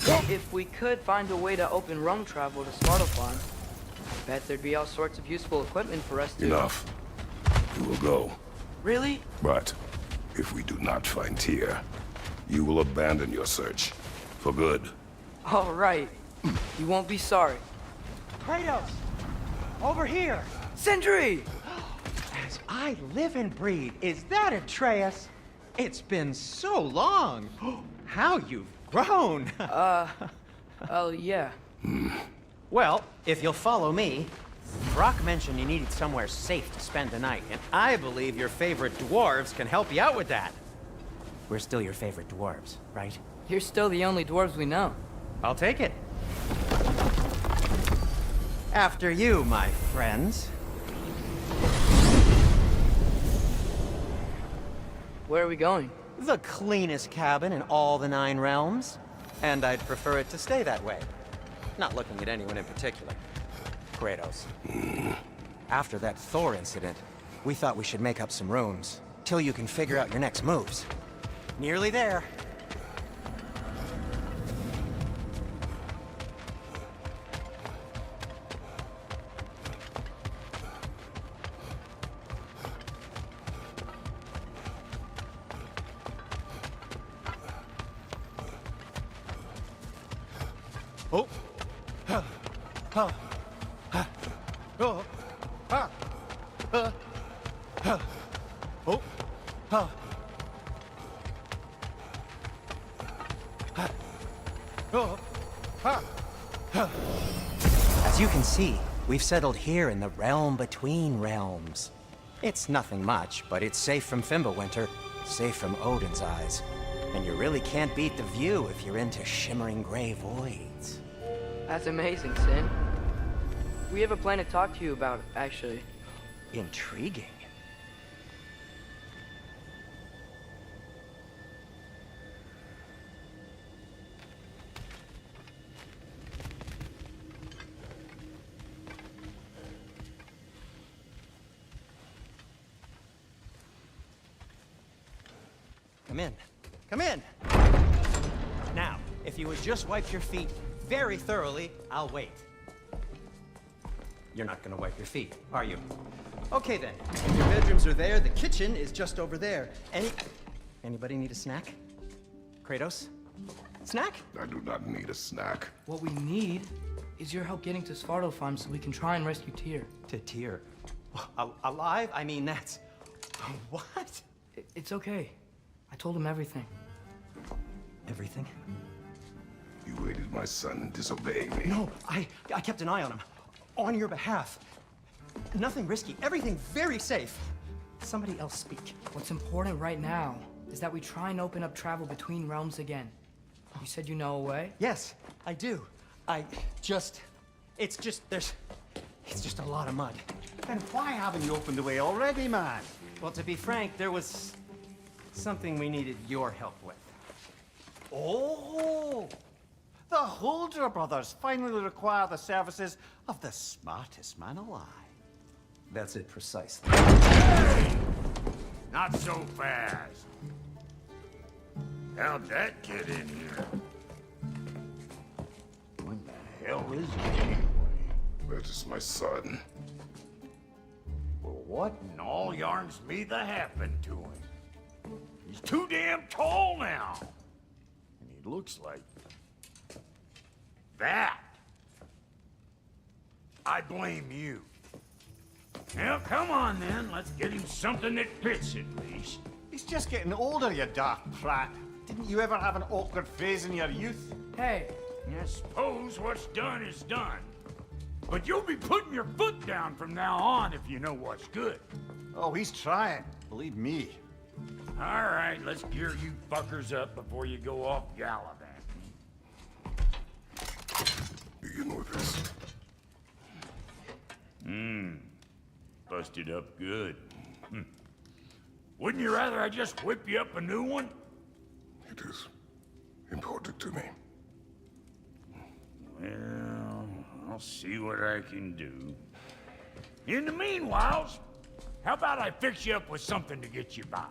If we could find a way to open roam travel to Svartalfheim, I bet there'd be all sorts of useful equipment for us to... Enough. We will go. Really? But if we do not find Tyr, you will abandon your search. For good. All right. You won't be sorry. Kratos! Over here! Sentry! As I live and breathe, is that Atreus? It's been so long! How you've grown! Oh, yeah. Well, if you'll follow me, Brock mentioned you needed somewhere safe to spend the night, and I believe your favorite dwarves can help you out with that. We're still your favorite dwarves, right? You're still the only dwarves we know. I'll take it. After you, my friends. Where are we going? The cleanest cabin in all the 9 realms. And I'd prefer it to stay that way. Not looking at anyone in particular. Kratos. After that Thor incident, we thought we should make up some rooms, till you can figure out your next moves. Nearly there. Oh. Ha. Ha. Ha. Oh. Ha. Ha. Ha. Oh. Ha. Ha. Oh. Ha. Ha. As you can see, we've settled here in the realm between realms. It's nothing much, but it's safe from Fimbulwinter, safe from Odin's eyes. And you really can't beat the view if you're into shimmering gray voids. That's amazing, Sin. We have a plan to talk to you about, actually. Intriguing. Come in. Come in! Now, if you would just wipe your feet very thoroughly, I'll wait. You're not gonna wipe your feet, are you? Okay then. If your bedrooms are there, the kitchen is just over there. Anybody need a snack? Kratos? Snack? I do not need a snack. What we need is your help getting to Svartalfheim so we can try and rescue Tyr. To Tyr? Alive? I mean, that's... What? It's okay. I told him everything. Everything? You aided my son in disobeying me. No, I kept an eye on him. On your behalf. Nothing risky. Everything very safe. Somebody else speak. What's important right now is that we try and open up travel between realms again. You said you know a way? Yes, I do. It's just a lot of mud. And why haven't you opened the way already, man? Well, to be frank, there was something we needed your help with. Oh! The Holder brothers finally require the services of the smartest man alive. That's it precisely. Hey! Not so fast. How'd that get in here? What the hell is it anyway? That is my son. Well, what in all yarns me that happened to him? He's too damn tall now. And he looks like... that. I blame you. Now, come on then. Let's get him something that fits at least. He's just getting older, you daft prat. Didn't you ever have an awkward phase in your youth? Hey, I suppose what's done is done. But you'll be putting your foot down from now on if you know what's good. Oh, he's trying. Believe me. All right, let's gear you fuckers up before you go off gallivanting. You know this. Busted up good. Wouldn't you rather I just whip you up a new one? It is important to me. Well, I'll see what I can do. In the meanwhile, how about I fix you up with something to get you by?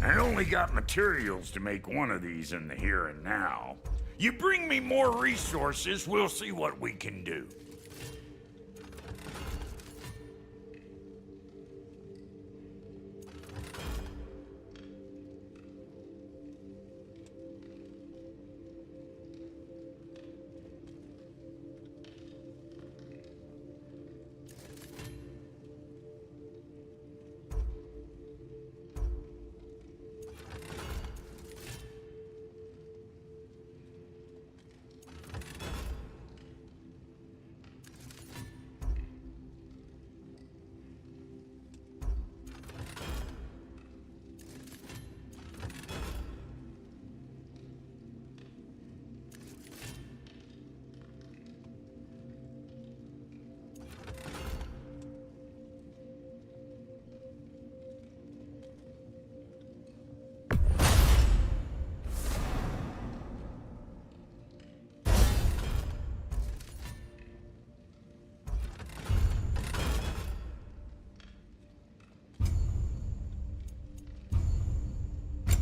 I only got materials to make one of these in the here and now. You bring me more resources, we'll see what we can do.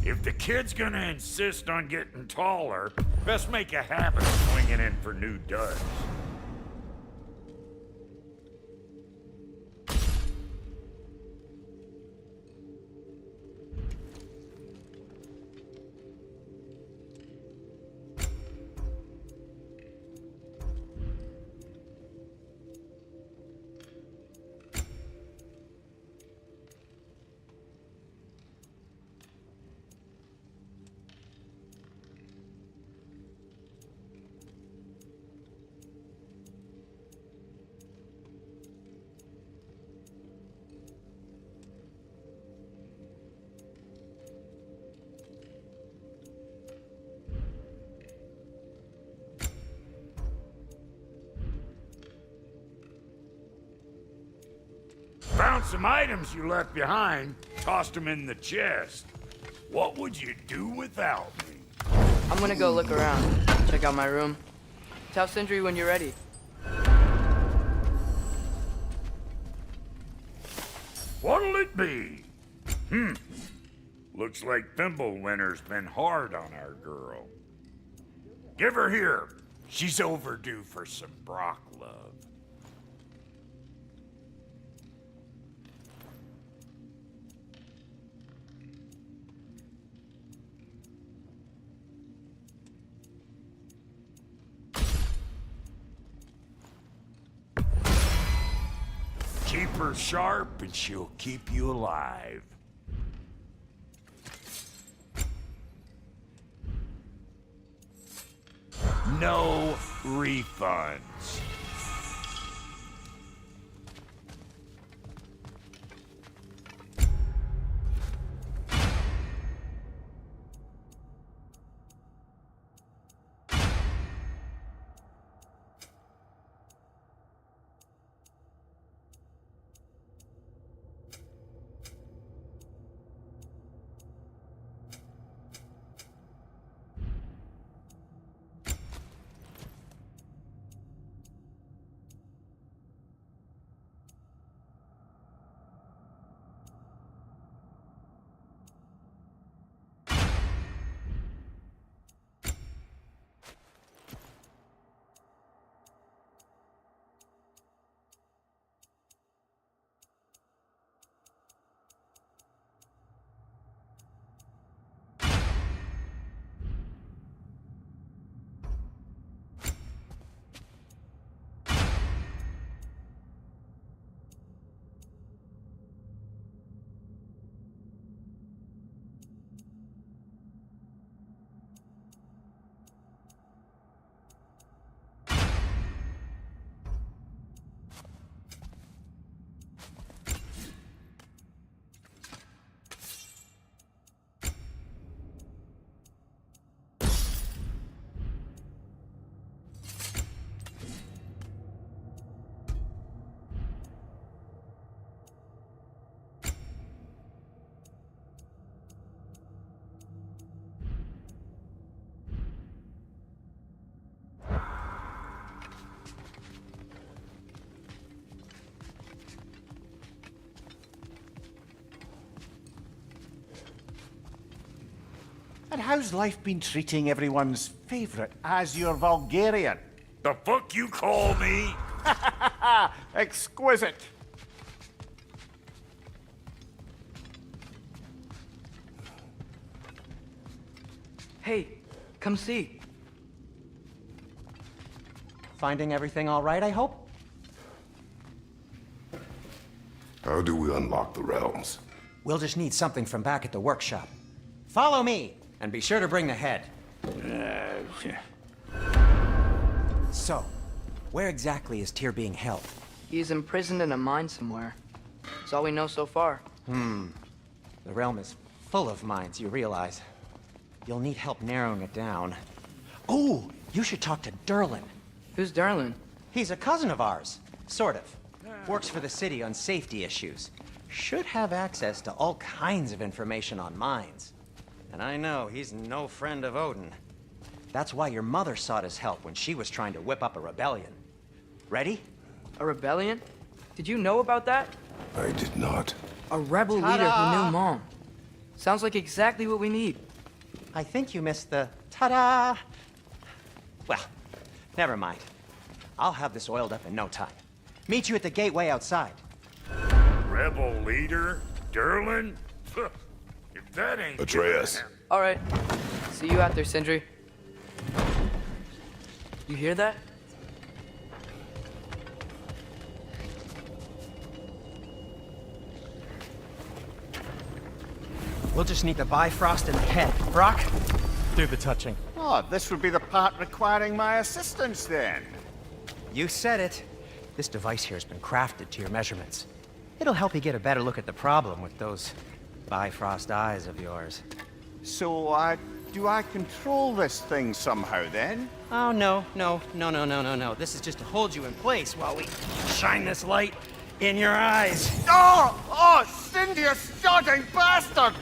If the kid's gonna insist on getting taller, best make a habit of swinging in for new duds. Found some items you left behind, tossed them in the chest. What would you do without me? I'm gonna go look around, check out my room. Tell Sindri when you're ready. What'll it be? Looks like Thimblewinter's been hard on our girl. Give her here. She's overdue for some Brock love. Keep her sharp and she'll keep you alive. No refunds. And how's life been treating everyone's favorite Azure Vulgarian? The fuck you call me? Exquisite. Hey, come see. Finding everything all right, I hope? How do we unlock the realms? We'll just need something from back at the workshop. Follow me, and be sure to bring the head. So, where exactly is Tyr being held? He's imprisoned in a mine somewhere. That's all we know so far. The realm is full of mines, you realize. You'll need help narrowing it down. Oh, you should talk to Derlin. Who's Darlin? He's a cousin of ours, sort of. Works for the city on safety issues. Should have access to all kinds of information on mines. And I know he's no friend of Odin. That's why your mother sought his help when she was trying to whip up a rebellion. Ready? A rebellion? Did you know about that? I did not. A rebel leader who knew Mom. Sounds like exactly what we need. I think you missed the ta-da! Well, never mind. I'll have this oiled up in no time. Meet you at the gateway outside. Rebel leader? Derlin? If that ain't... Atreus. All right. See you out there, Sindri. You hear that? We'll just need the Bifrost and the head. Brock, do the touching. Oh, this would be the part requiring my assistance then. You said it. This device here has been crafted to your measurements. It'll help you get a better look at the problem with those Bifrost eyes of yours. So, do I control this thing somehow then? Oh, no. This is just to hold you in place while we shine this light in your eyes. Oh, Cindy, you sodding bastard!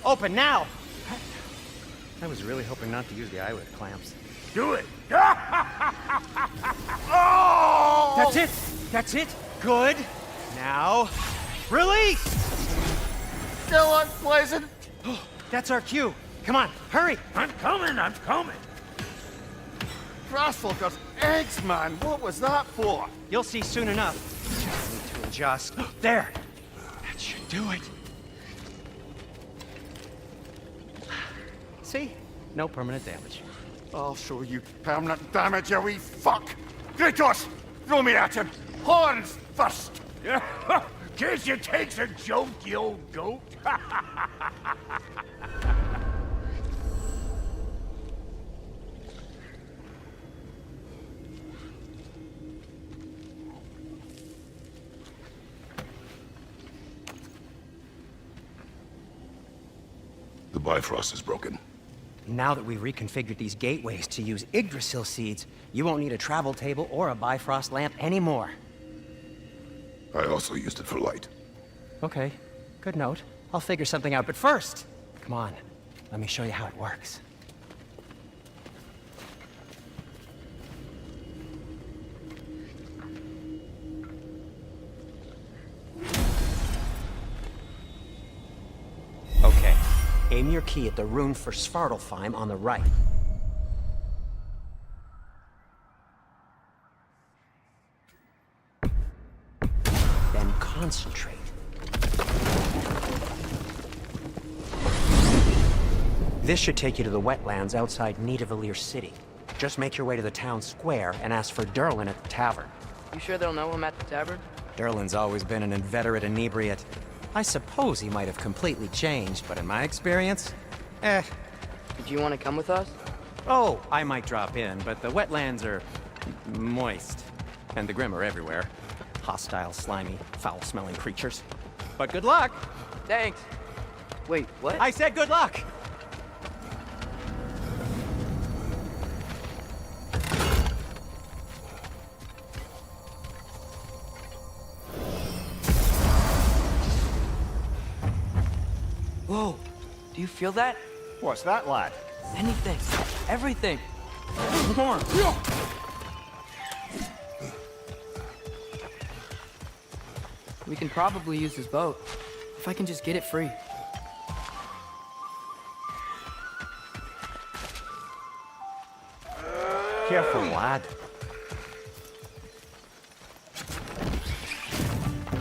Open now! I was really hoping not to use the eyelid clamps. Do it! That's it! Good! Now, release! Still unpleasant. That's our cue. Come on, hurry! I'm coming! Grassfuckers, eggs, man. What was that for? You'll see soon enough. Just need to adjust. There! That should do it. See? No permanent damage. I'll show you permanent damage, you wee fuck. Kratos, throw me at him. Horns first. Guess you takes a joke, you old goat. The Bifrost is broken. Now that we've reconfigured these gateways to use Yggdrasil seeds, you won't need a travel table or a Bifrost lamp anymore. I also used it for light. Okay, good note. I'll figure something out, but first, come on, let me show you how it works. Okay, aim your key at the rune for Svartalfheim on the right. Then concentrate. This should take you to the wetlands outside Nidavellir City. Just make your way to the town square and ask for Derlin at the tavern. You sure they'll know him at the tavern? Derlin's always been an inveterate inebriate. I suppose he might have completely changed, but in my experience, Did you want to come with us? Oh, I might drop in, but the wetlands are moist. And the Grim are everywhere. Hostile, slimy, foul-smelling creatures. But good luck! Thanks. Wait, what? I said good luck! Whoa, do you feel that? What's that, lad? Anything. Everything. More. We can probably use his boat. If I can just get it free. Careful, lad.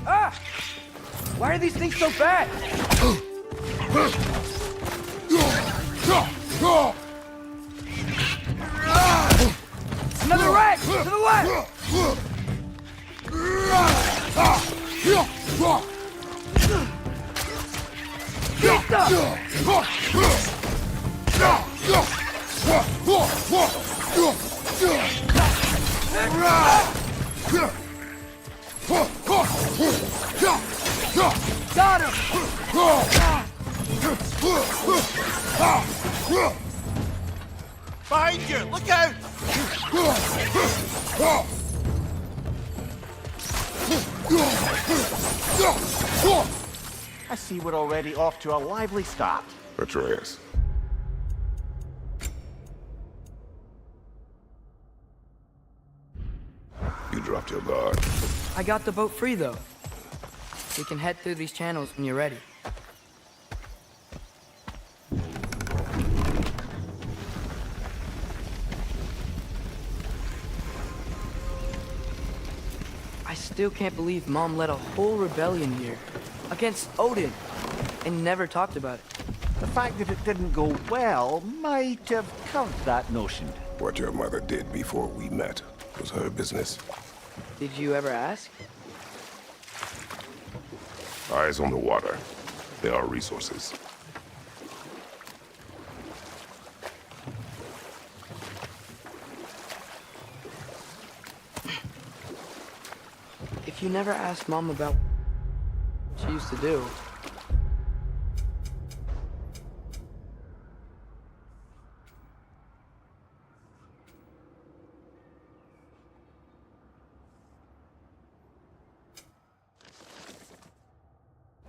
Ah! Why are these things so bad? Another rat! To the left! Got him! Behind you! Look out! I see we're already off to a lively start. Atreus. You dropped your guard. I got the boat free, though. We can head through these channels when you're ready. I still can't believe Mom led a whole rebellion here against Odin and never talked about it. The fact that it didn't go well might have curved that notion. What your mother did before we met was her business. Did you ever ask? Eyes on the water. There are resources. If you never asked Mom about what she used to do,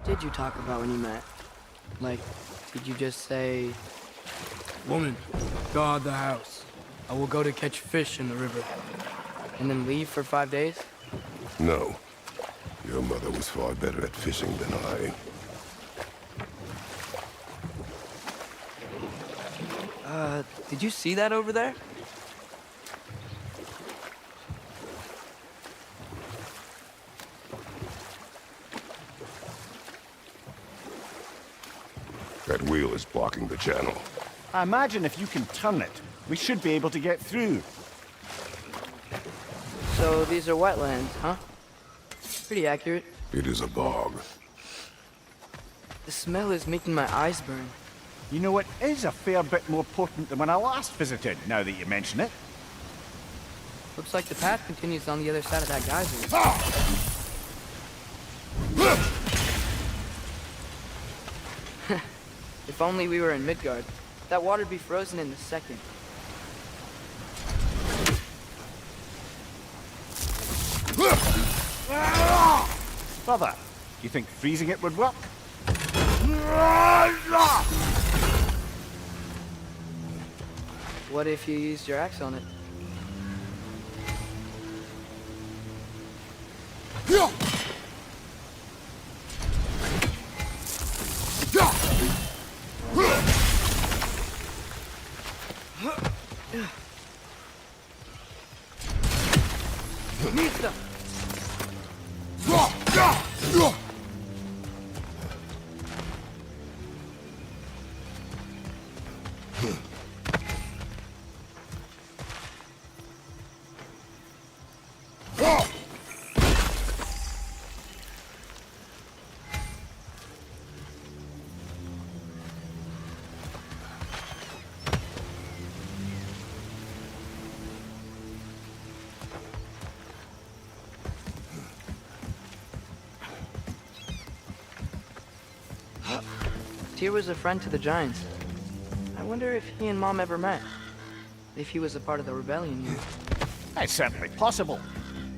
did you talk about when you met? Like, did you just say, "Woman, guard the house. I will go to catch fish in the river," and then leave for 5 days? No. Your mother was far better at fishing than I. Did you see that over there? That wheel is blocking the channel. I imagine if you can turn it, we should be able to get through. So these are wetlands, huh? Pretty accurate. It is a bog. The smell is making my eyes burn. You know, it is a fair bit more potent than when I last visited, now that you mention it. Looks like the path continues on the other side of that geyser. If only we were in Midgard. That water'd be frozen in a second. Brother, do you think freezing it would work? What if you used your axe on it? Nista! Tyr was a friend to the Giants. I wonder if he and Mom ever met. If he was a part of the rebellion here. It's certainly possible.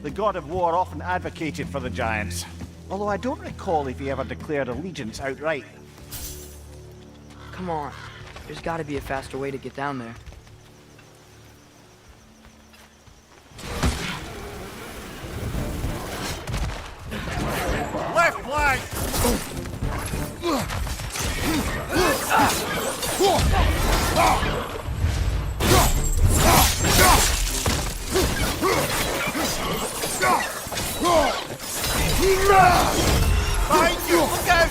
The god of war often advocated for the Giants. Although I don't recall if he ever declared allegiance outright. Come on. There's gotta be a faster way to get down there. Behind you! Look out!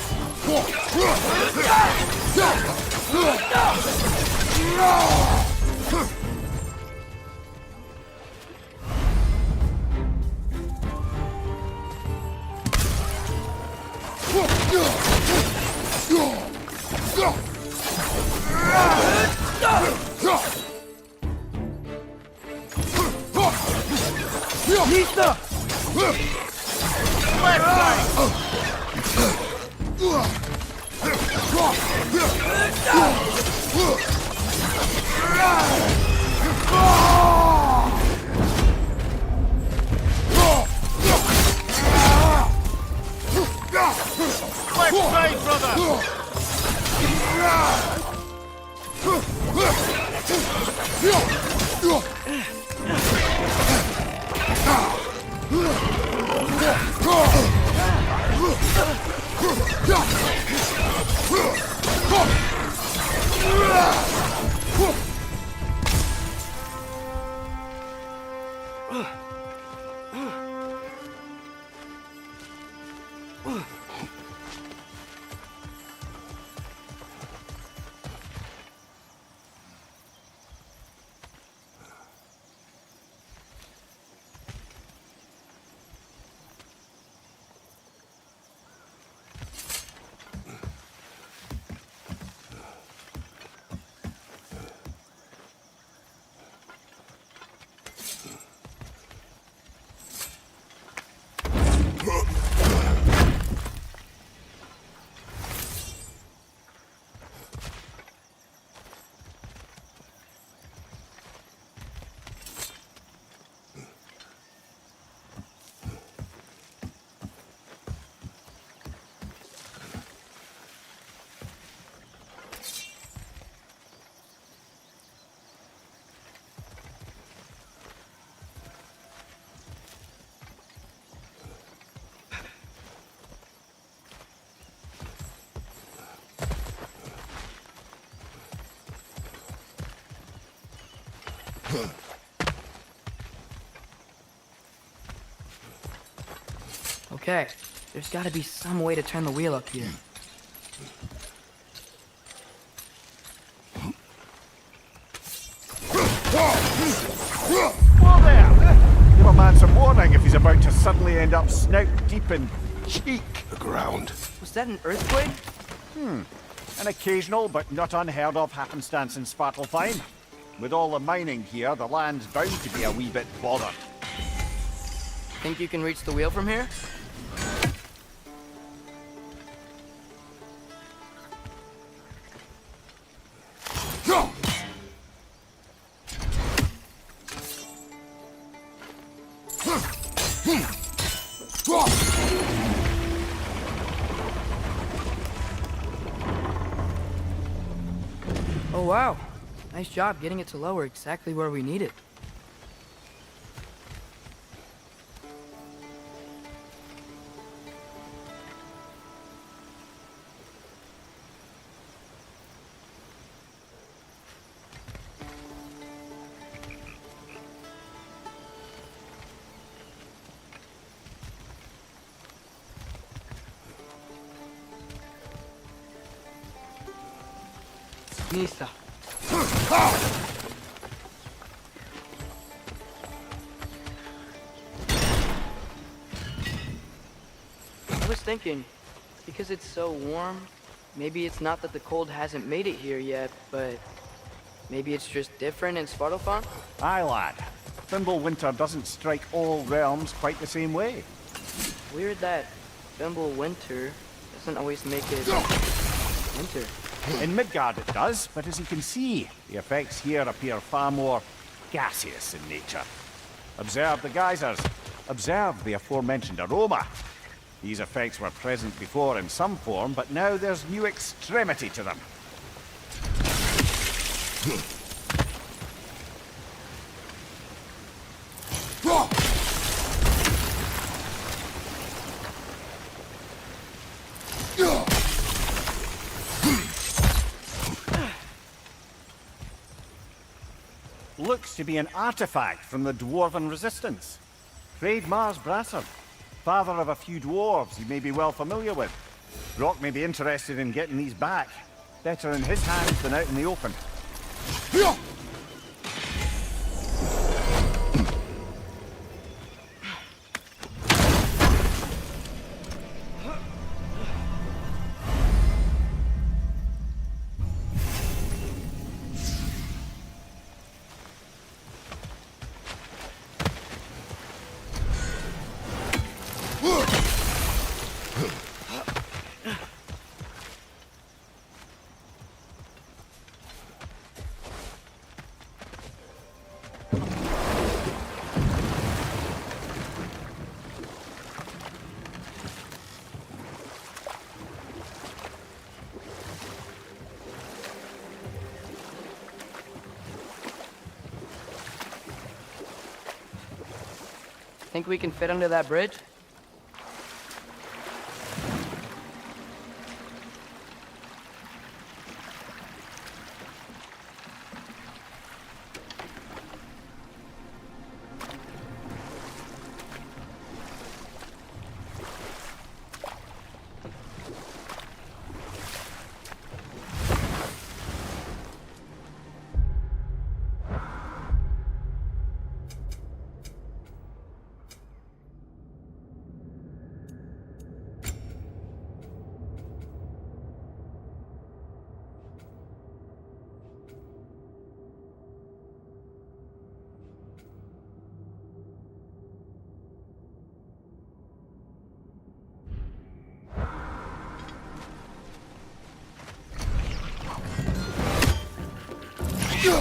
Nista! Left side! Left side, brother! Okay, there's gotta be some way to turn the wheel up here. Whoa there! Give a man some warning if he's about to suddenly end up snout deep in cheek. The ground. Was that an earthquake? An occasional but not unheard of happenstance in Svartalfheim. With all the mining here, the land's bound to be a wee bit bothered. Think you can reach the wheel from here? Oh wow, nice job getting it to lower exactly where we need it. Nista. I was thinking, because it's so warm, maybe it's not that the cold hasn't made it here yet, but maybe it's just different in Svartalfheim? Aye, lad. Winter doesn't strike all realms quite the same way. Weird that Winter doesn't always make it winter. In Midgard it does, but as you can see, the effects here appear far more gaseous in nature. Observe the geysers. Observe the aforementioned aroma. These effects were present before in some form, but now there's new extremity to them. looks to be an artifact from the Dwarven Resistance. Craig Mars Brassard, father of a few dwarves you may be well familiar with. Brock may be interested in getting these back. Better in his hands than out in the open. Think we can fit under that bridge?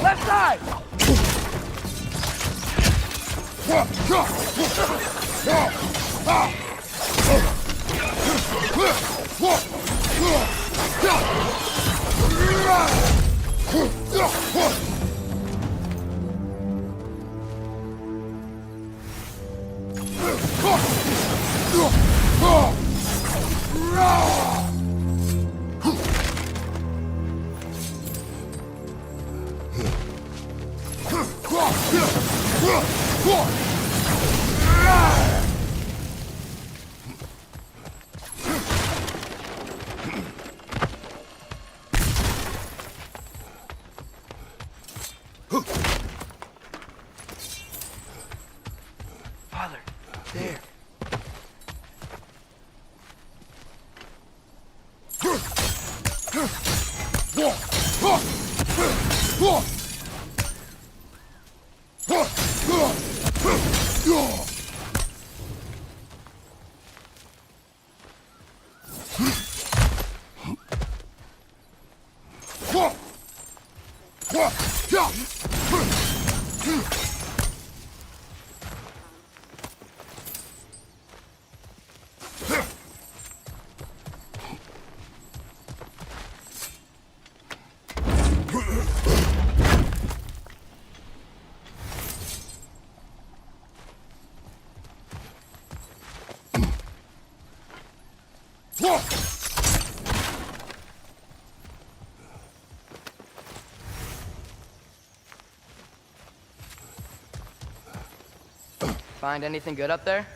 Left side! Father, there. Find anything good up there?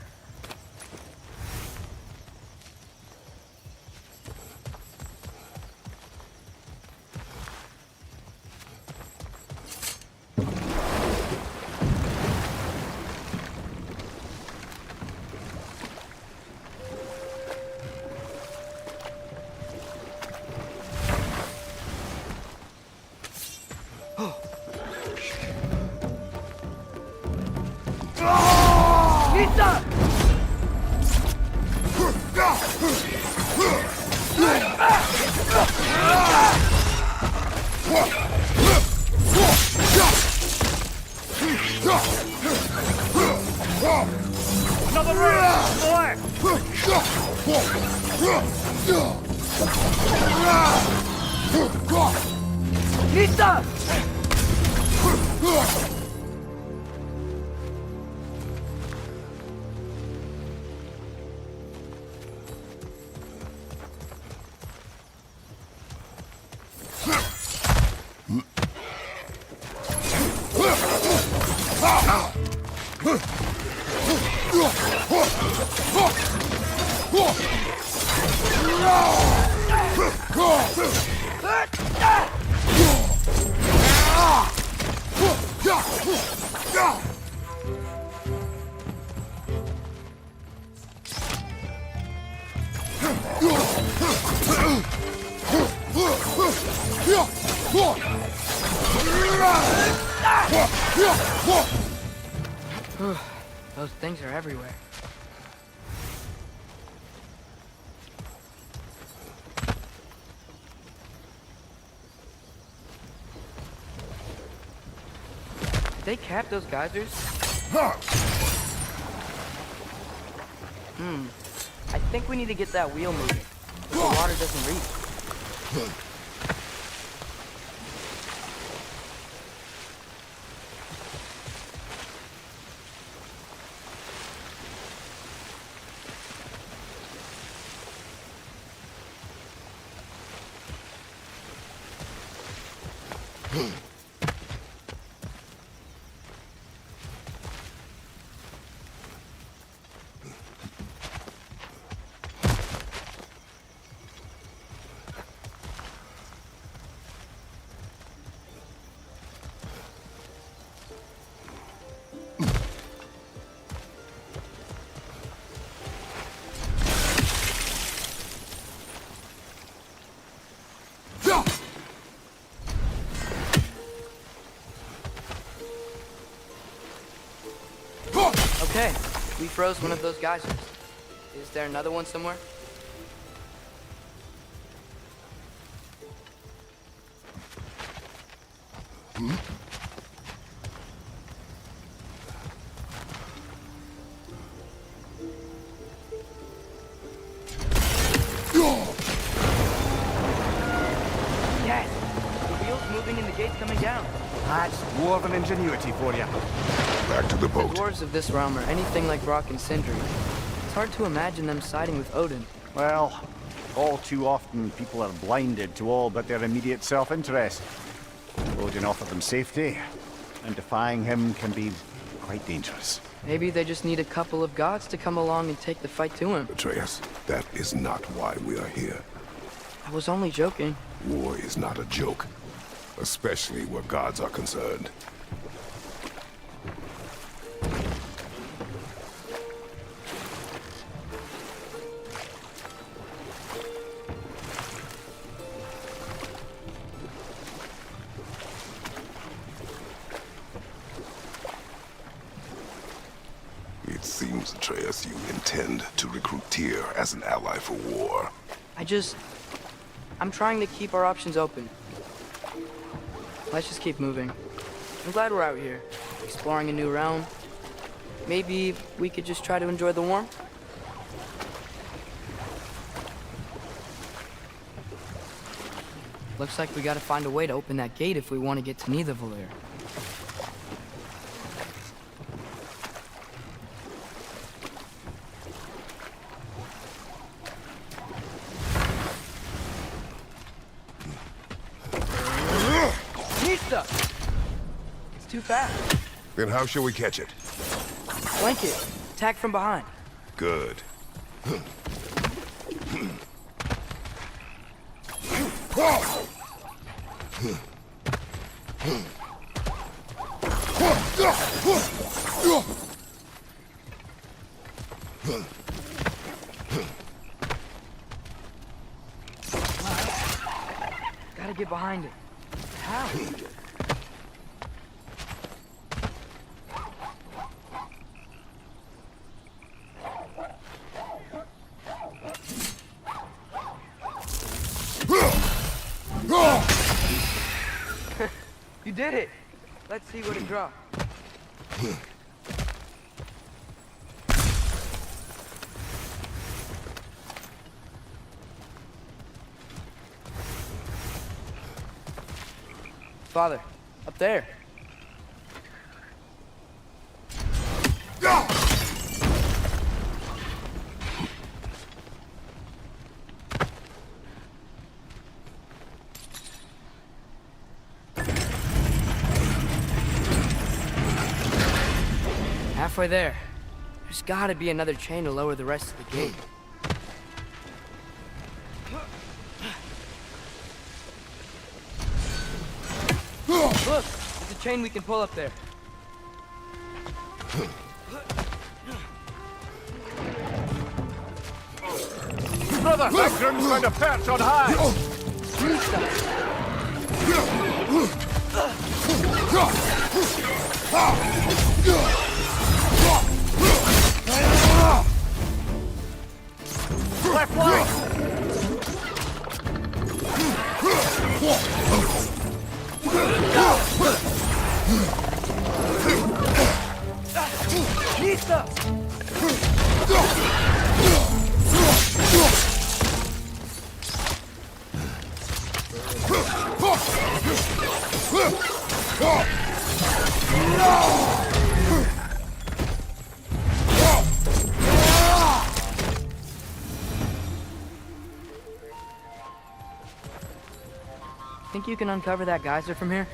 Another round! Boy! Nita! Those things are everywhere. Did they cap those geysers? I think we need to get that wheel moving. So the water doesn't reach. Okay, we froze one of those geysers. Is there another one somewhere? Yes! The wheel's moving and the gate's coming down. That's dwarven ingenuity for you. Back to the The boat. dwarves of this realm are anything like Rock and Sindri. It's hard to imagine them siding with Odin. Well, all too often people are blinded to all but their immediate self-interest. Odin offered them safety, and defying him can be quite dangerous. Maybe they just need a couple of gods to come along and take the fight to him. Atreus, that is not why we are here. I was only joking. War is not a joke, especially where gods are concerned. It seems, Atreus, you intend to recruit Tyr as an ally for war. I'm trying to keep our options open. Let's just keep moving. I'm glad we're out here, exploring a new realm. Maybe we could just try to enjoy the warmth? Looks like we gotta find a way to open that gate if we want to get to Nidavellir. Nista! It's too fast. Then how shall we catch it? Flank it. Attack from behind. Good. Gotta get behind it. How? You did it! Let's see what it dropped. Father, up there. halfway there. There's gotta be another chain to lower the rest of the gate. Look! There's a chain we can pull up there. Brother, Gamarium's found a perch on high! Left flank! Think you can uncover that geyser from here?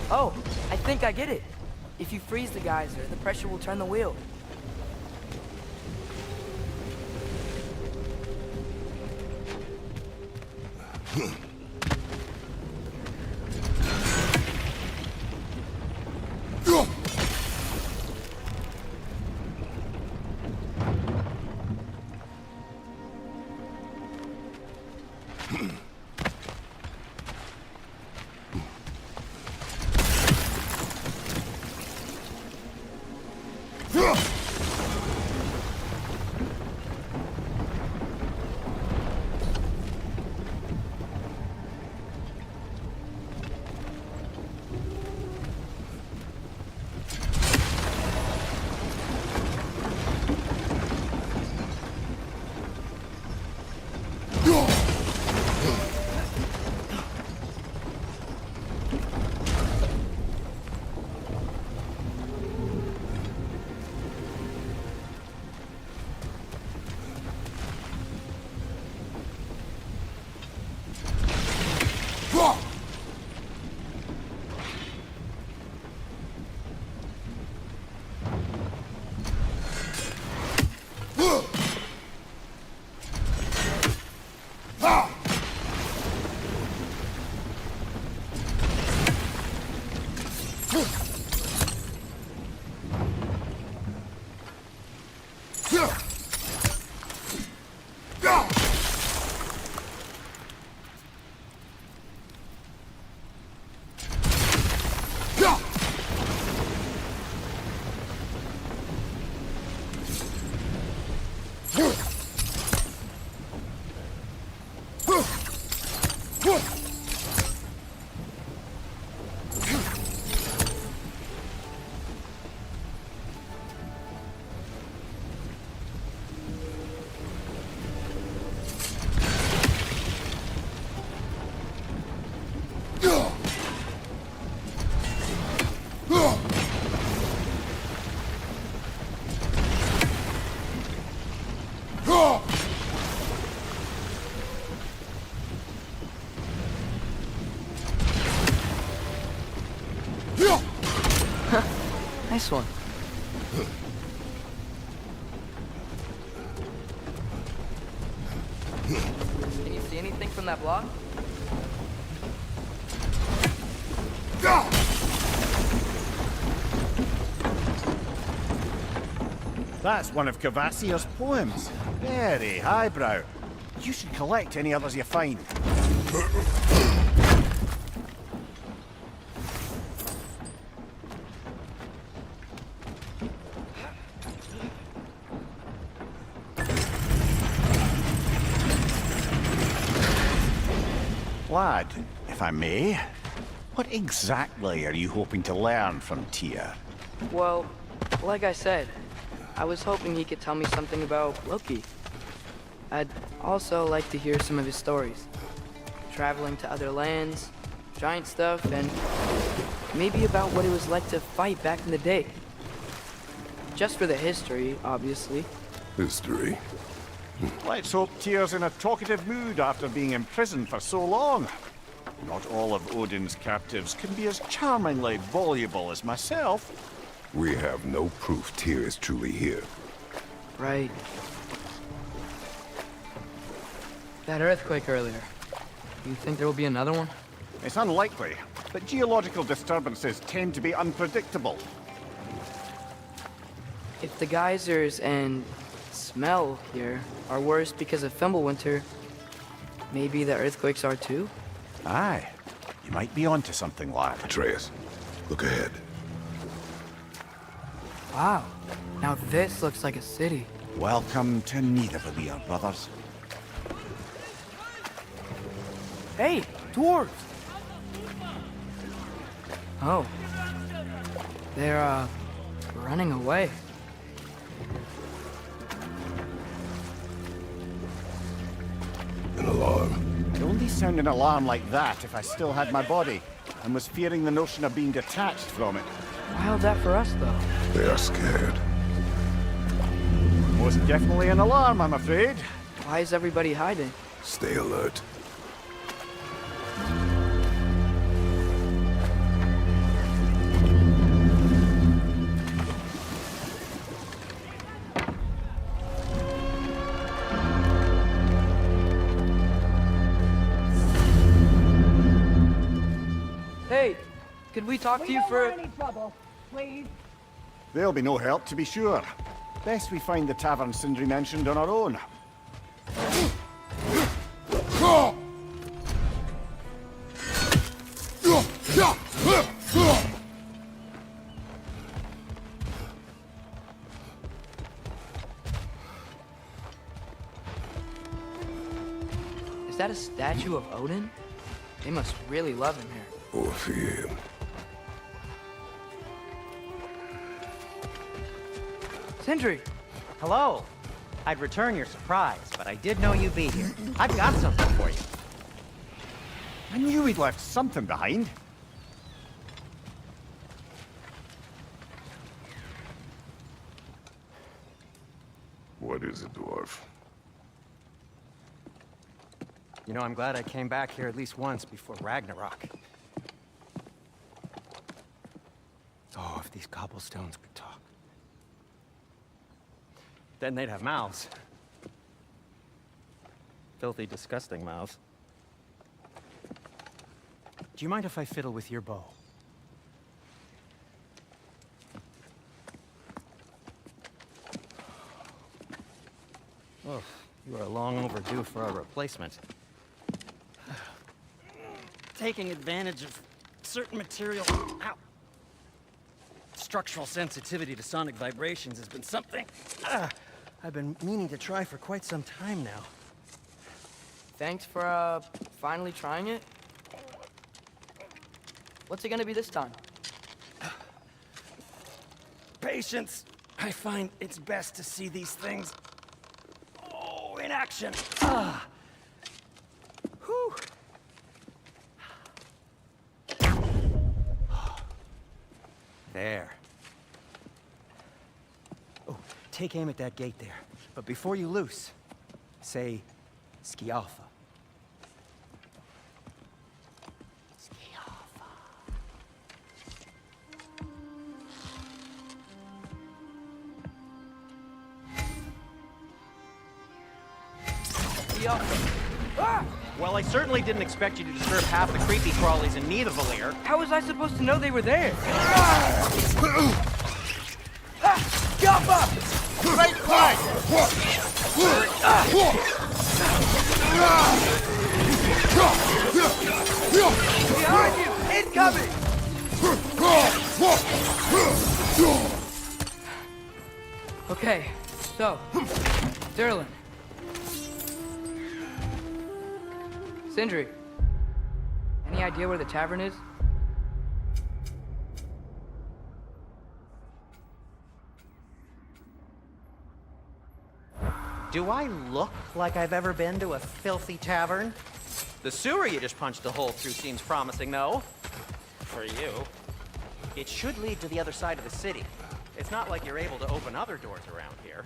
Oh, I think I get it. If you freeze the geyser, the pressure will turn the wheel. Nice one. Can you see anything from that block? That's one of Cavassier's poems. Very highbrow. You should collect any others you find. Lad, if I may, what exactly are you hoping to learn from Tyr? Well, like I said, I was hoping he could tell me something about Loki. I'd also like to hear some of his stories. Traveling to other lands, giant stuff, and maybe about what it was like to fight back in the day. Just for the history, obviously. History. Let's hope Tyr's in a talkative mood after being imprisoned for so long. Not all of Odin's captives can be as charmingly voluble as myself. We have no proof Tyr is truly here. Right. That earthquake earlier. You think there will be another one? It's unlikely, but geological disturbances tend to be unpredictable. If the geysers and smell here are worse because of Fimbulwinter, maybe the earthquakes are too? Aye, you might be onto something, lad. Atreus, look ahead. Wow. Now this looks like a city. Welcome to Nidavellir, brothers. Hey, dwarves! Oh. They're, running away. An alarm. I'd only sound an alarm like that if I still had my body, and was fearing the notion of being detached from it. How's that for us, though? They are scared. Most definitely an alarm, I'm afraid. Why is everybody hiding? Stay alert. Hey, could we talk to you for... any trouble, please. There'll be no help, to be sure. Best we find the tavern Sindri mentioned on our own. Is that a statue of Odin? They must really love him here. Or fear him. Sindri! Hello. I'd return your surprise, but I did know you'd be here. I've got something for you. I knew he'd left something behind. What is it, dwarf? You know, I'm glad I came back here at least once before Ragnarok. Oh, if these cobblestones could talk. Then they'd have mouths. Filthy, disgusting mouths. Do you mind if I fiddle with your bow? Oh, you are long overdue for a replacement. Taking advantage of certain material... Ow. Structural sensitivity to sonic vibrations has been something I've been meaning to try for quite some time now. Thanks for, finally trying it. What's it gonna be this time? Patience. I find it's best to see these things... Oh, in action. Whew. There. Oh, take aim at that gate there. But before you loose, say, Skialfa. Skialfa. Well, I certainly didn't expect you to disturb half the creepy crawlies in Nidavellir. How was I supposed to know they were there? Jump up! Behind you! Incoming! Okay, so, Sterling. Sindri, any idea where the tavern is? Do I look like I've ever been to a filthy tavern? The sewer you just punched a hole through seems promising, though. For you. It should lead to the other side of the city. It's not like you're able to open other doors around here.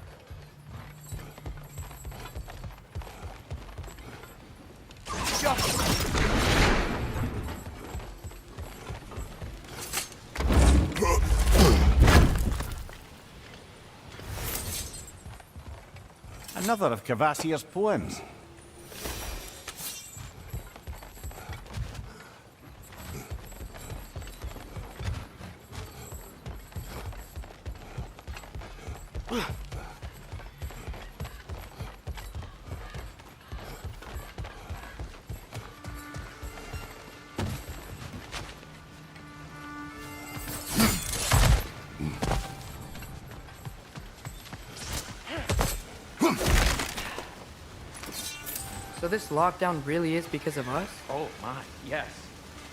Another of Cavassier's poems. So this lockdown really is because of us? Oh my, yes.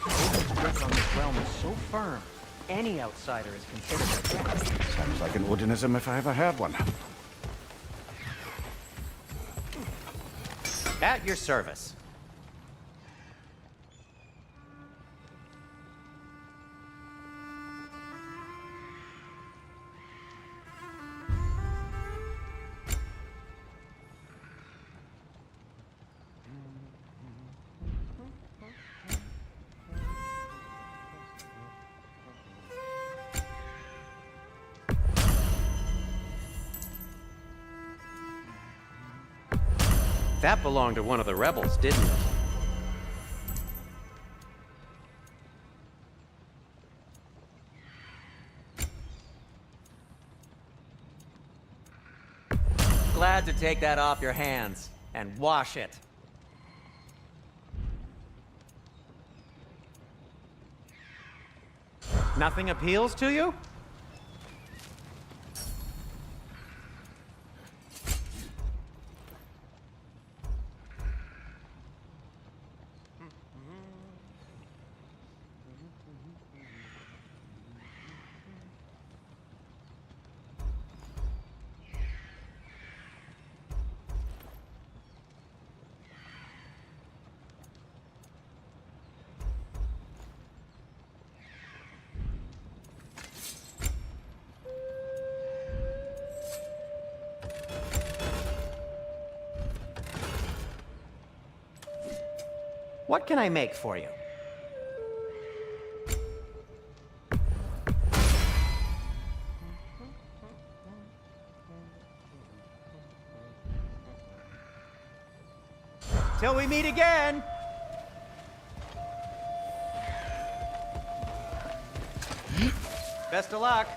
The grip on this realm is so firm, any outsider is considered a threat. Sounds like an Odinism if I ever heard one. At your service. That belonged to one of the rebels, didn't it? Glad to take that off your hands and wash it. Nothing appeals to you? What can I make for you? Till we meet again! Best of luck!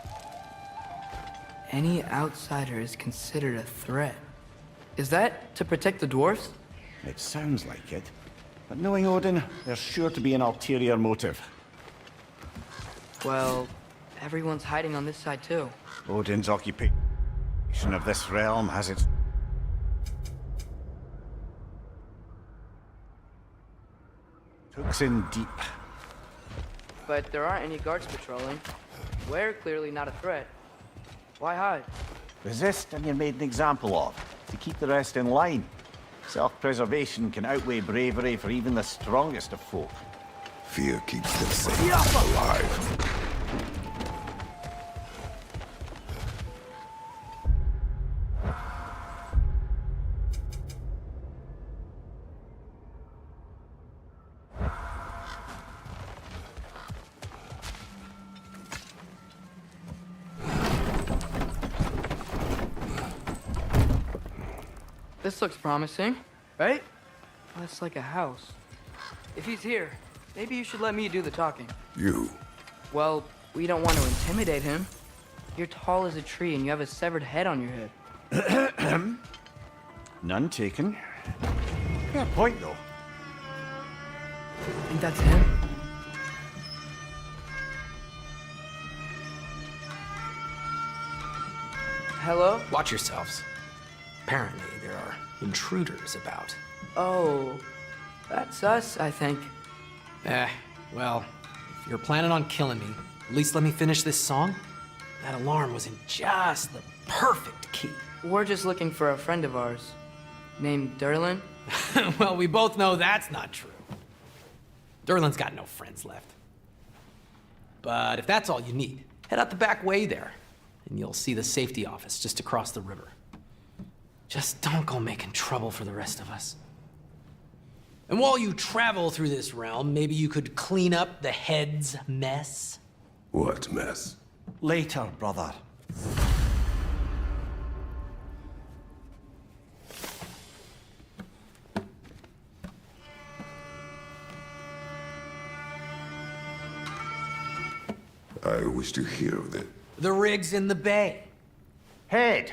Any outsider is considered a threat. Is that to protect the dwarves? It sounds like it. But knowing Odin, there's sure to be an ulterior motive. Well, everyone's hiding on this side too. Odin's occupation of this realm has its... hooks in deep. But there aren't any guards patrolling. We're clearly not a threat. Why hide? Resist and you're made an example of, to keep the rest in line. Self-preservation can outweigh bravery for even the strongest of folk. Fear keeps them safe, alive. This looks promising, right? Well, it's like a house. If he's here, maybe you should let me do the talking. You. Well, we don't want to intimidate him. You're tall as a tree and you have a severed head on your head. None taken. Fair point, though. I think that's him. Hello? Watch yourselves. Apparently, there are intruders about. Oh, that's us, I think. Well, if you're planning on killing me, at least let me finish this song. That alarm was in just the perfect key. We're just looking for a friend of ours named Derlin. Well, we both know that's not true. Derlin's got no friends left. But if that's all you need, head out the back way there, and you'll see the safety office just across the river. Just don't go making trouble for the rest of us. And while you travel through this realm, maybe you could clean up the head's mess? What mess? Later, brother. I wish to hear of it. The rig's in the bay. Head!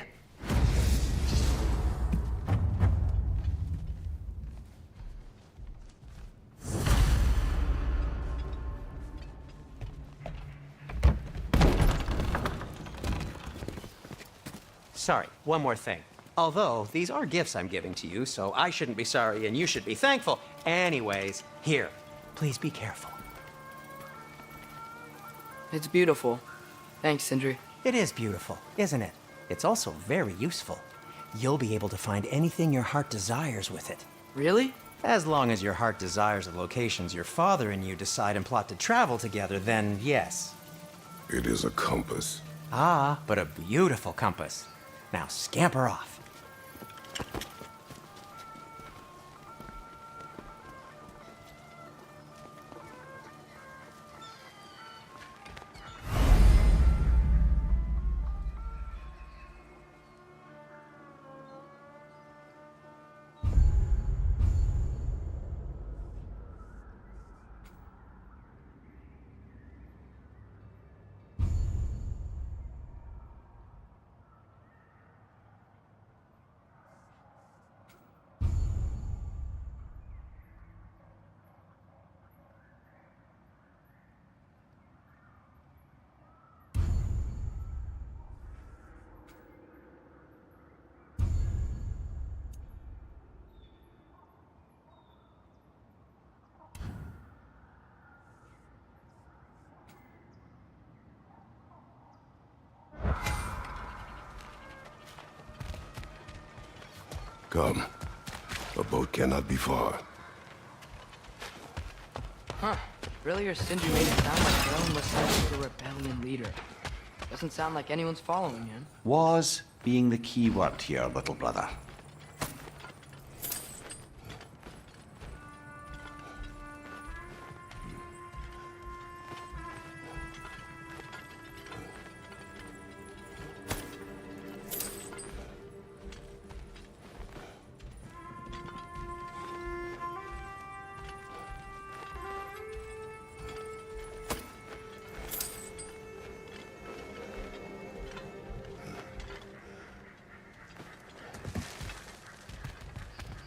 Sorry, one more thing. Although, these are gifts I'm giving to you, so I shouldn't be sorry and you should be thankful. Anyways, here, please be careful. It's beautiful. Thanks, Sindri. It is beautiful, isn't it? It's also very useful. You'll be able to find anything your heart desires with it. Really? As long as your heart desires the locations your father and you decide and plot to travel together, then yes. It is a compass. Ah, but a beautiful compass. Now scamper off. Come. A boat cannot be far. Huh. Earlier, Sindri made it sound like Derlin was some sort of rebellion leader. Doesn't sound like anyone's following him. Was being the key word here, little brother.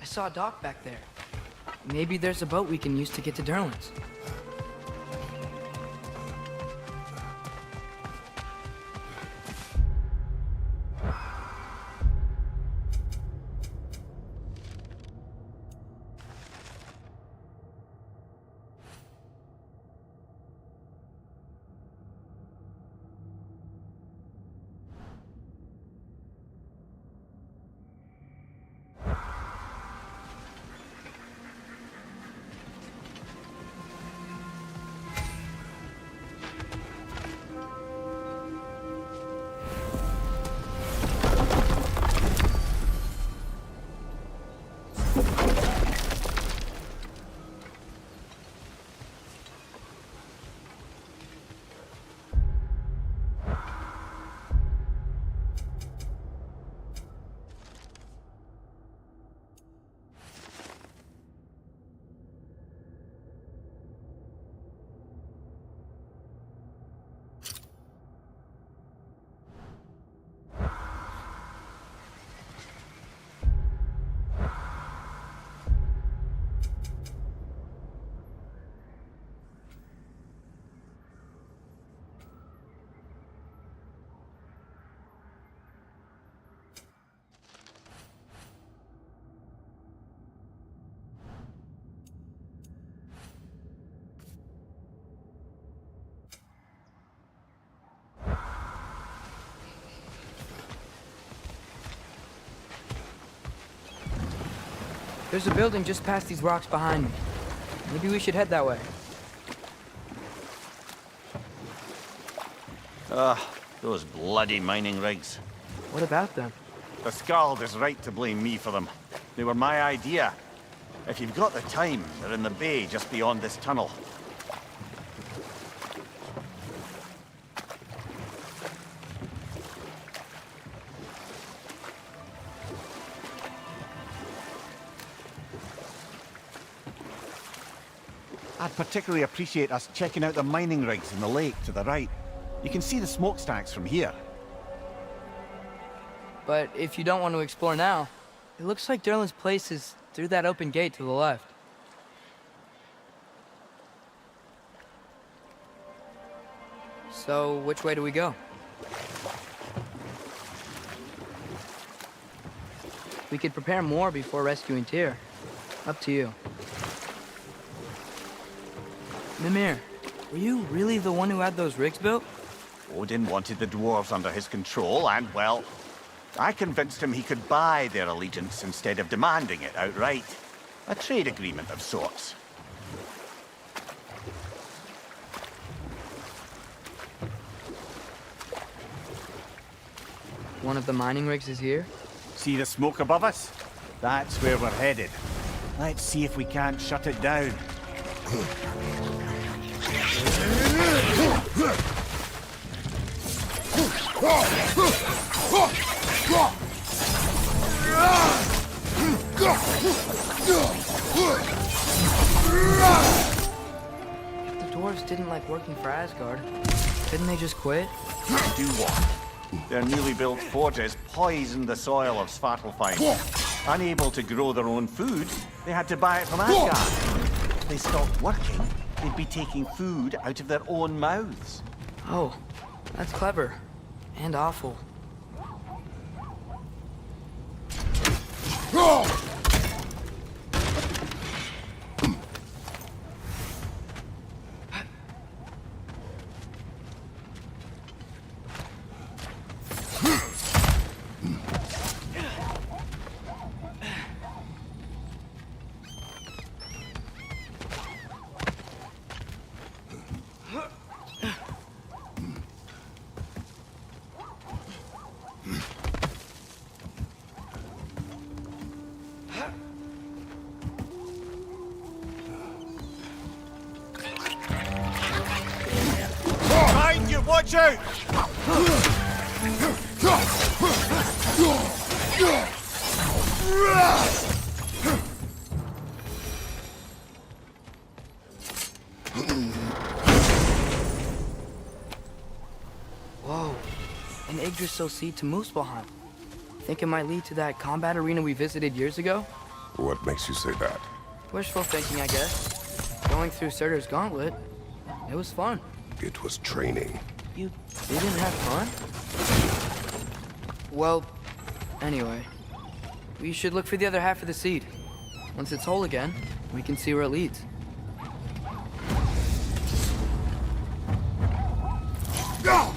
I saw a dock back there. Maybe there's a boat we can use to get to Derlin's. There's a building just past these rocks behind me. Maybe we should head that way. Those bloody mining rigs. What about them? The Skald is right to blame me for them. They were my idea. If you've got the time, they're in the bay just beyond this tunnel. I'd particularly appreciate us checking out the mining rigs in the lake to the right. You can see the smokestacks from here. But if you don't want to explore now, it looks like Derlin's place is through that open gate to the left. So, which way do we go? We could prepare more before rescuing Tyr. Up to you. Mimir, were you really the one who had those rigs built? Odin wanted the dwarves under his control, and, well, I convinced him he could buy their allegiance instead of demanding it outright. A trade agreement of sorts. One of the mining rigs is here? See the smoke above us? That's where we're headed. Let's see if we can't shut it down. If the dwarves didn't like working for Asgard, couldn't they just quit? Do what? Their newly built forges poisoned the soil of Svartalfheim. Unable to grow their own food, they had to buy it from Asgard. If they stopped working, they'd be taking food out of their own mouths. Oh, that's clever. And awful. Behind you! Watch out! Whoa, an Yggdrasil seed to Muspelheim. Think it might lead to that combat arena we visited years ago? What makes you say that? Wishful thinking, I guess. Going through Surtur's gauntlet, it was fun. It was training. You didn't have fun? Well, anyway, we should look for the other half of the seed. Once it's whole again, we can see where it leads. Go!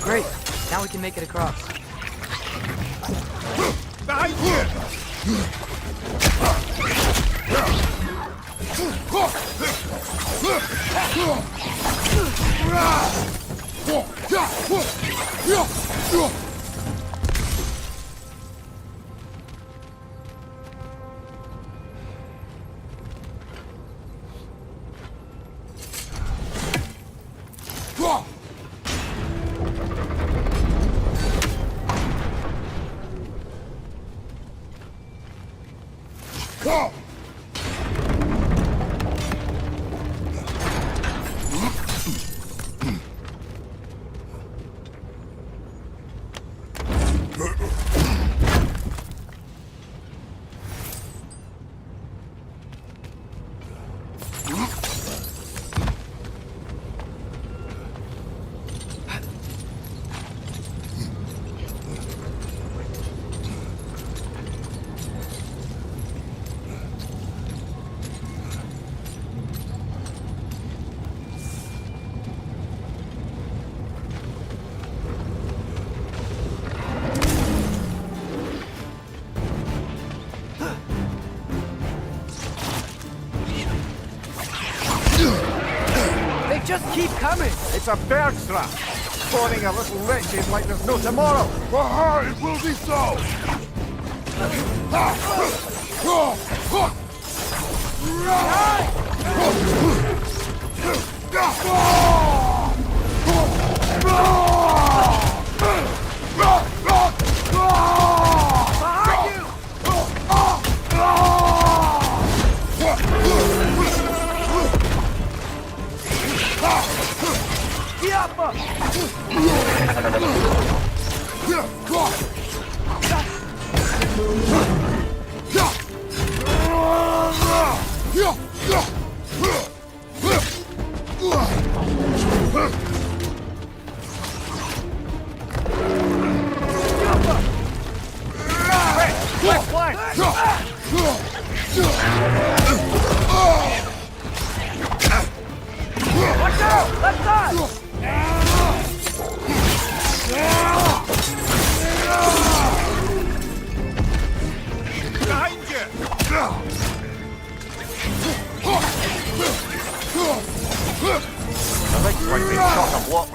Great, now we can make it across. Behind you! Just keep coming! It's a bird trap! Spawning a little wretches like there's no tomorrow! For her, it will be so!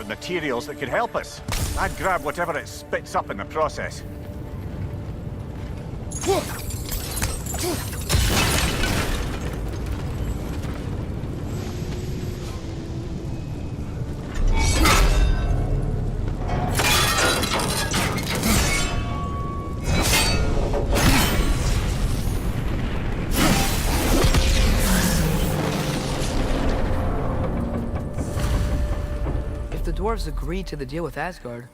Materials that could help us. I'd grab whatever it spits up in the process. The dwarves agreed to the deal with Asgard.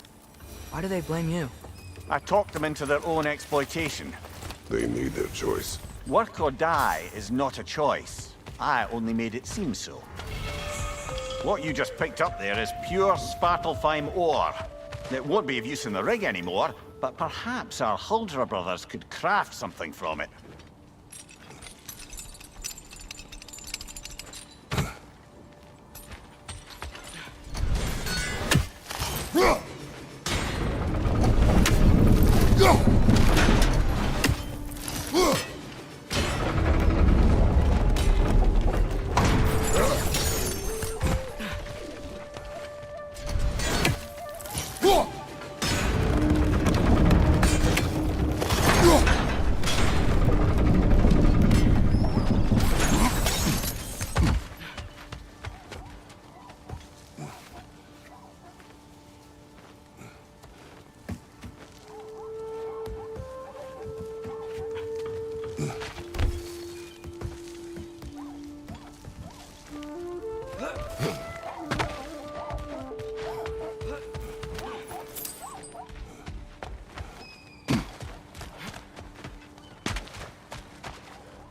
Why do they blame you? I talked them into their own exploitation. They made their choice. Work or die is not a choice. I only made it seem so. What you just picked up there is pure Svartalfheim ore. It won't be of use in the rig anymore, but perhaps our Huldra brothers could craft something from it.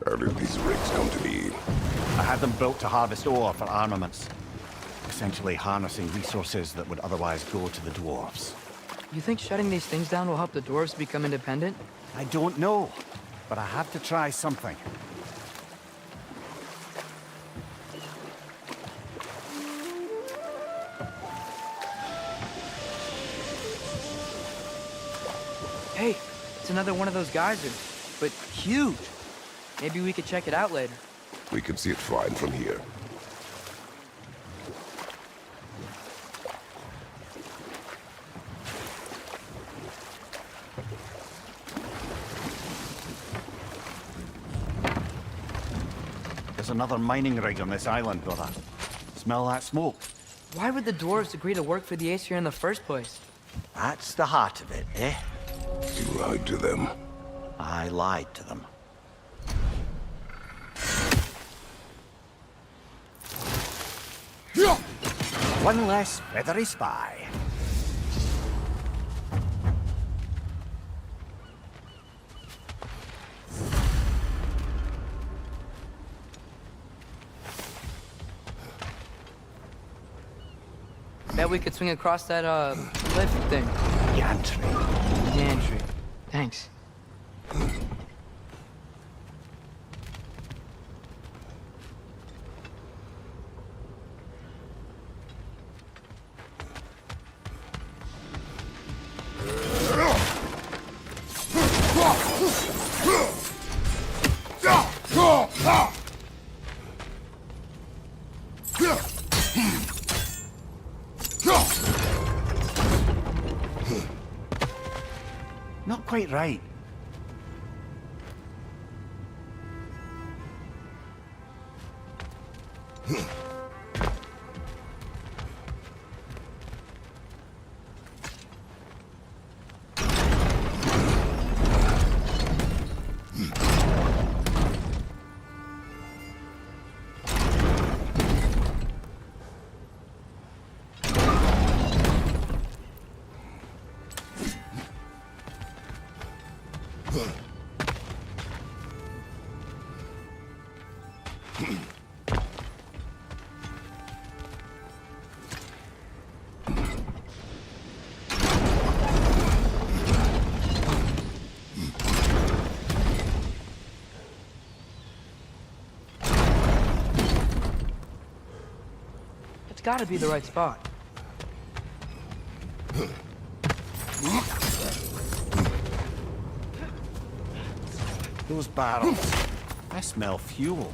How did these rigs come to be? I had them built to harvest ore for armaments. Essentially harnessing resources that would otherwise go to the dwarves. You think shutting these things down will help the dwarves become independent? I don't know, but I have to try something. Hey, it's another one of those geysers, but huge. Maybe we could check it out later. We can see it fine from here. There's another mining rig on this island, brother. Smell that smoke? Why would the dwarves agree to work for the Aesir in the first place? That's the heart of it, eh? You lied to them. I lied to them. One less feathery spy. Bet we could swing across that, cliff thing. Gantry. Gantry. Thanks. Not quite right. It's gotta be the right spot. Those barrels. I smell fuel.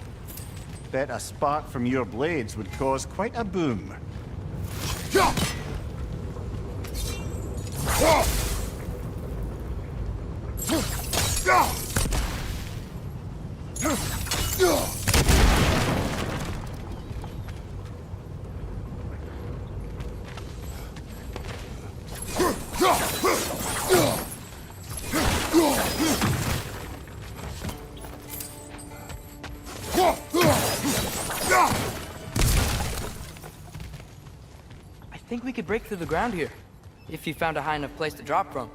Bet a spark from your blades would cause quite a boom. I think we could break through the ground here, if you found a high enough place to drop from.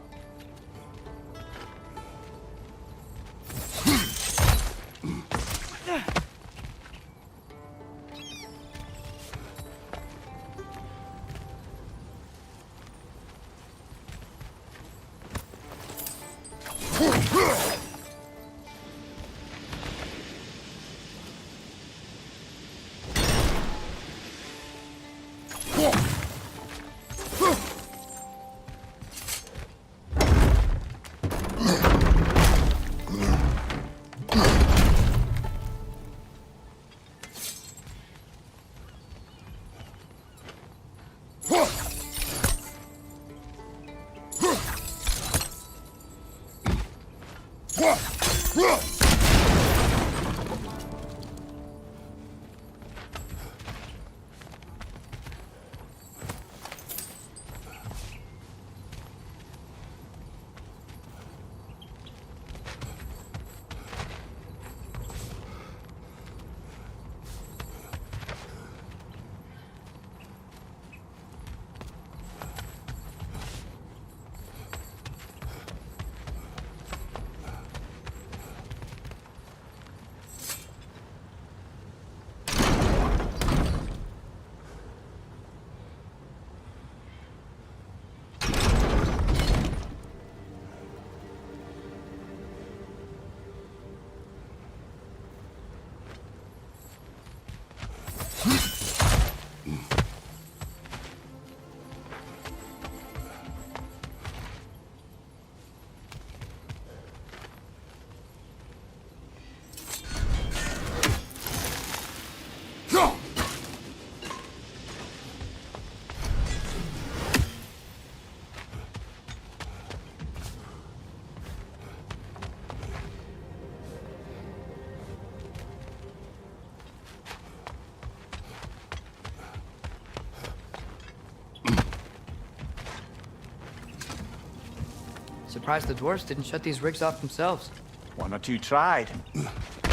Surprised the dwarves didn't shut these rigs off themselves. One or two tried.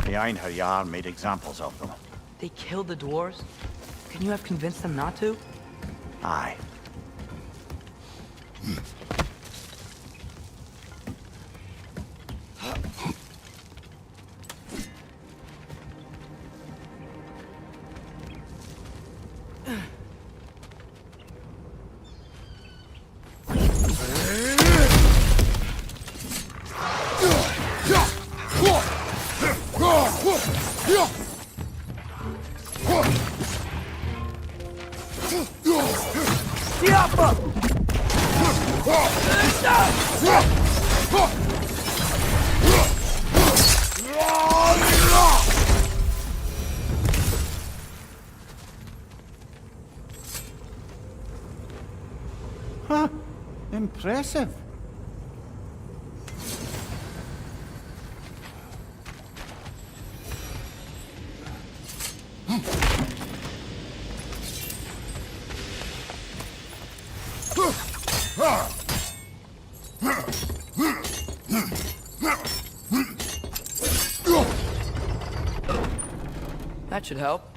Behind her yarn made examples of them. They killed the dwarves? Can you have convinced them not to? Aye. Huh. Impressive. That should help.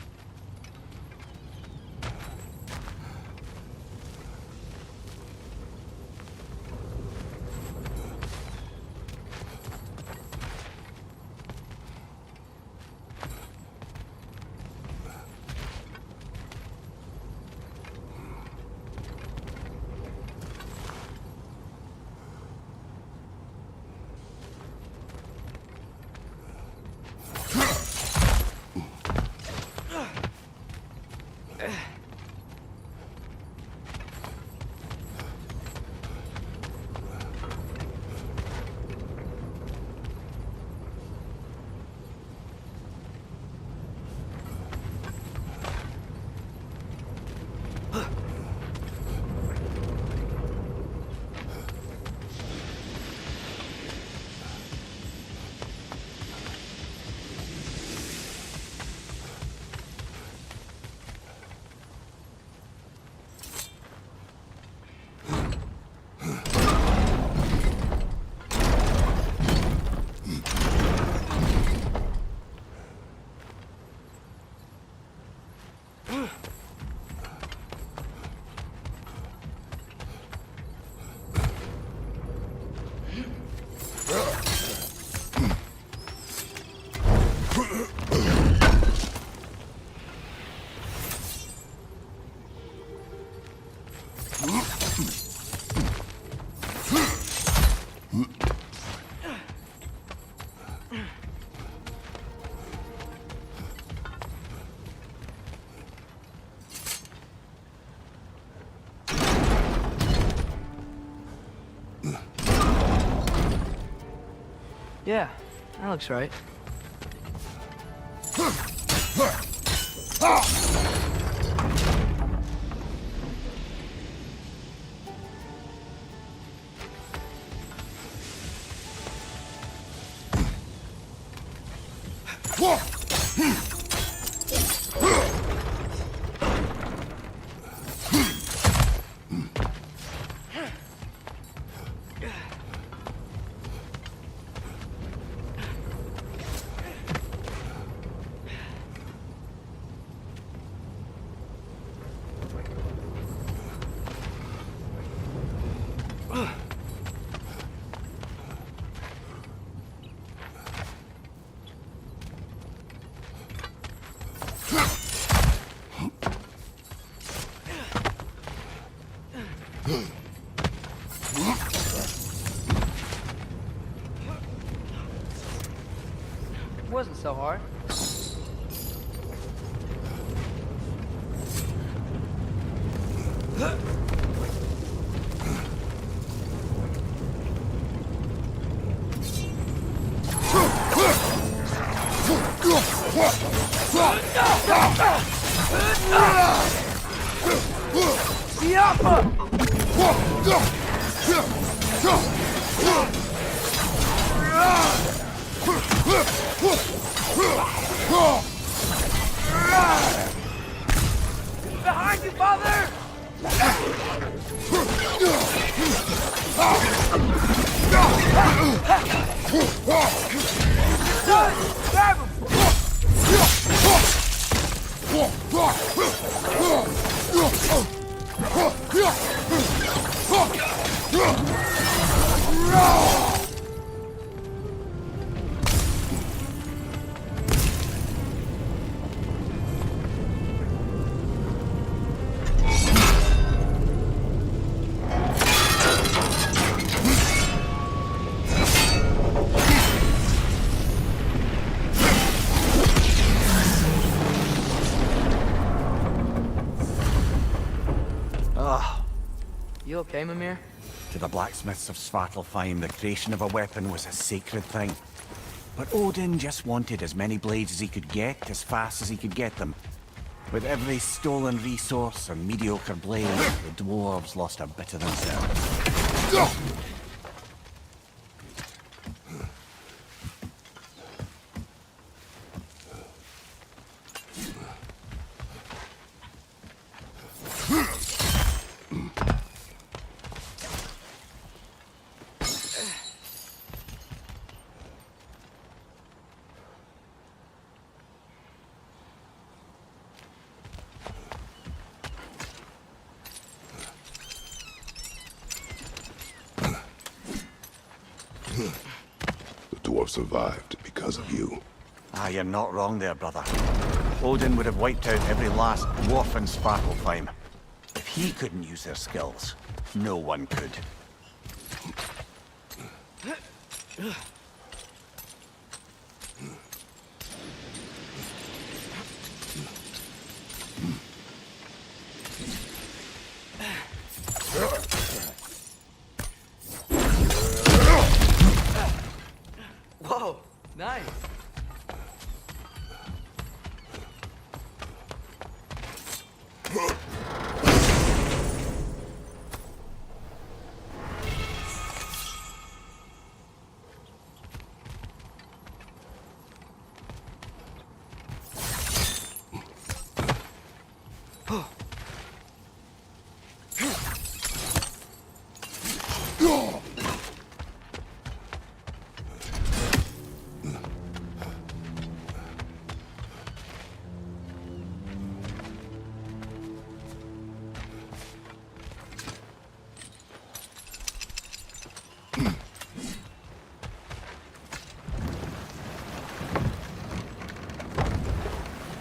Yeah, that looks right. It wasn't so hard. Behind you, father! Grab him! You okay, Mimir? To the blacksmiths of Svartalfheim, the creation of a weapon was a sacred thing. But Odin just wanted as many blades as he could get, as fast as he could get them. With every stolen resource and mediocre blade, the dwarves lost a bit of themselves. The dwarf survived because of you. Ah, you're not wrong there, brother. Odin would have wiped out every last dwarf in Svartalfheim. If he couldn't use their skills, no one could. Whoa, nice.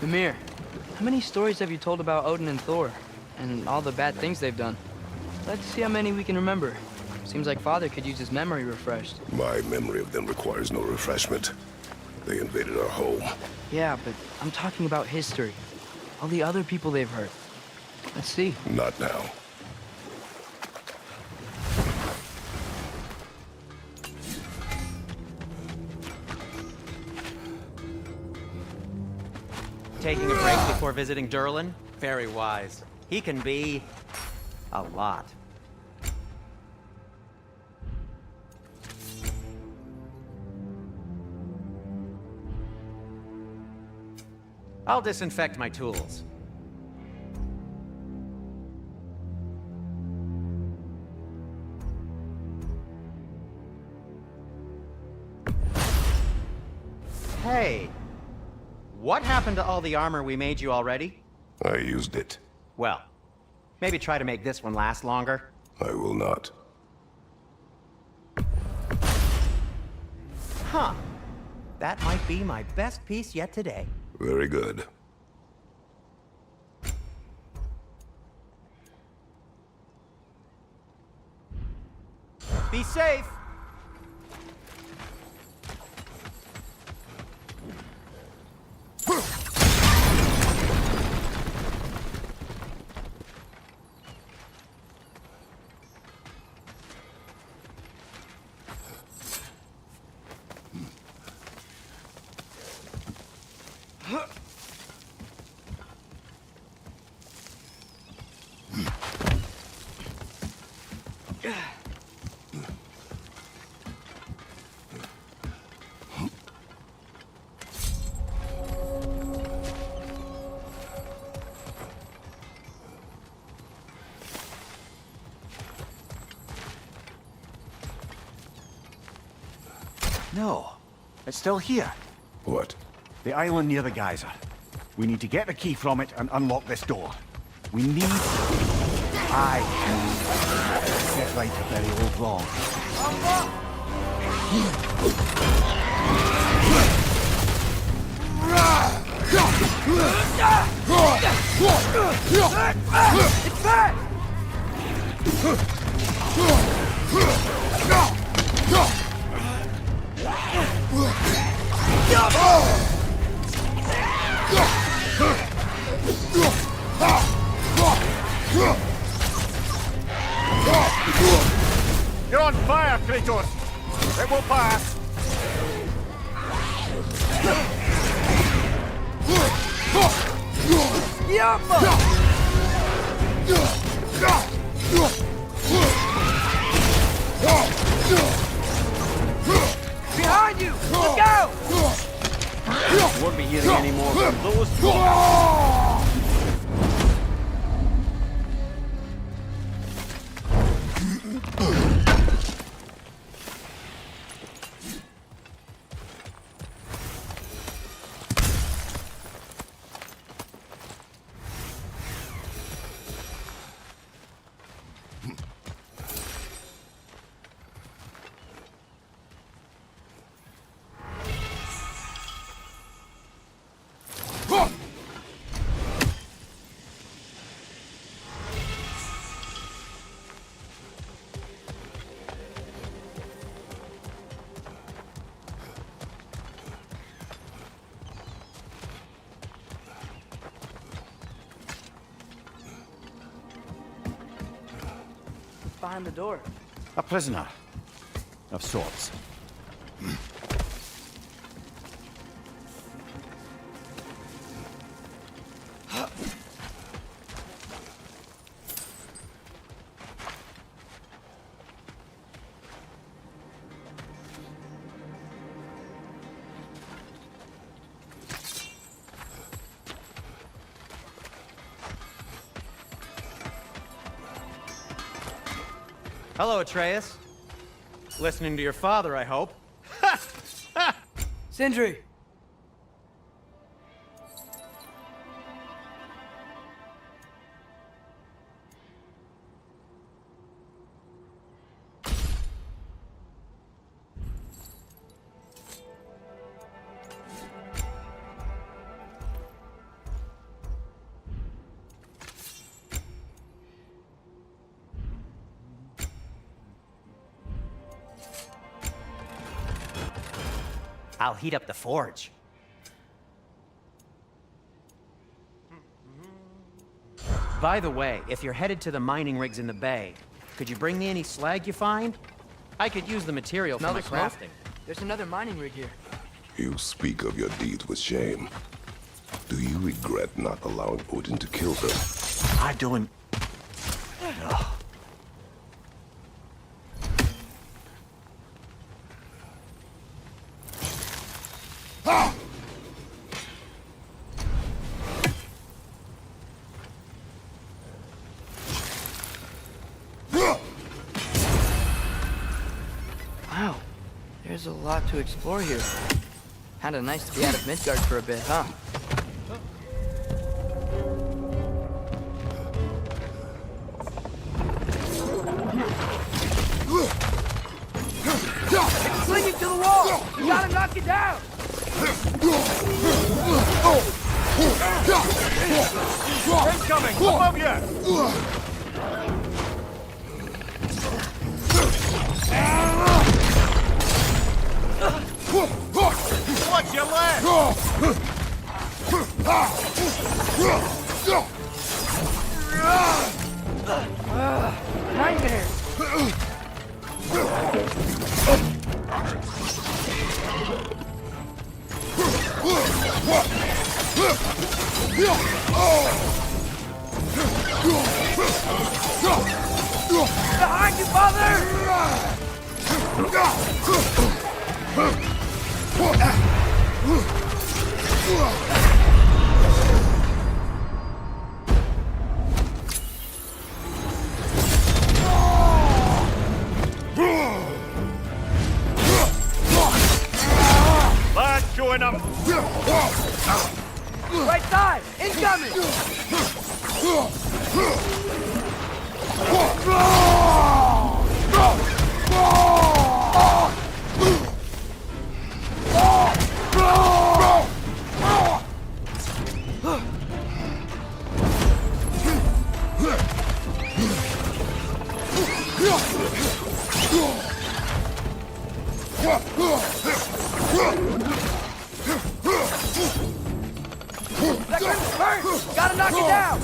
Mimir, how many stories have you told about Odin and Thor? And all the bad things they've done? Let's see how many we can remember. Seems like Father could use his memory refreshed. My memory of them requires no refreshment. They invaded our home. Yeah, but I'm talking about history. All the other people they've hurt. Let's see. Not now. Taking a break before visiting Durlin? Very wise. He can be... a lot. I'll disinfect my tools. Hey, what happened to all the armor we made you already? I used it. Well, maybe try to make this one last longer. I will not. Huh. That might be my best piece yet today. Very good. Be safe! No, it's still here. What? The island near the geyser. We need to get the key from it and unlock this door. We need... I can set right a very old wrong. fire, Kratos! It will pass! Behind you! Let's go! Won't be hearing any more from those two. Behind the door. A prisoner. Of sorts. Hello, Atreus. Listening to your father, I hope. Sindri! I'll heat up the forge. By the way, if you're headed to the mining rigs in the bay, could you bring me any slag you find? I could use the material for my crafting. There's another mining rig here. You speak of your deeds with shame. Do you regret not allowing Odin to kill them? I don't... Wow, there's a lot to explore here. Kinda nice to be out of Midgard for a bit, huh? Sling it to the wall! You gotta knock it down! Incoming! Above you! Watch your left! Nightmare! Behind you, father! Lad showing up! Right side! Incoming! That grim's burnt! Gotta knock it down!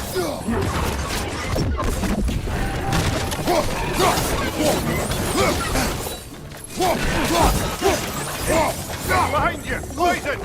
Behind you! Poison!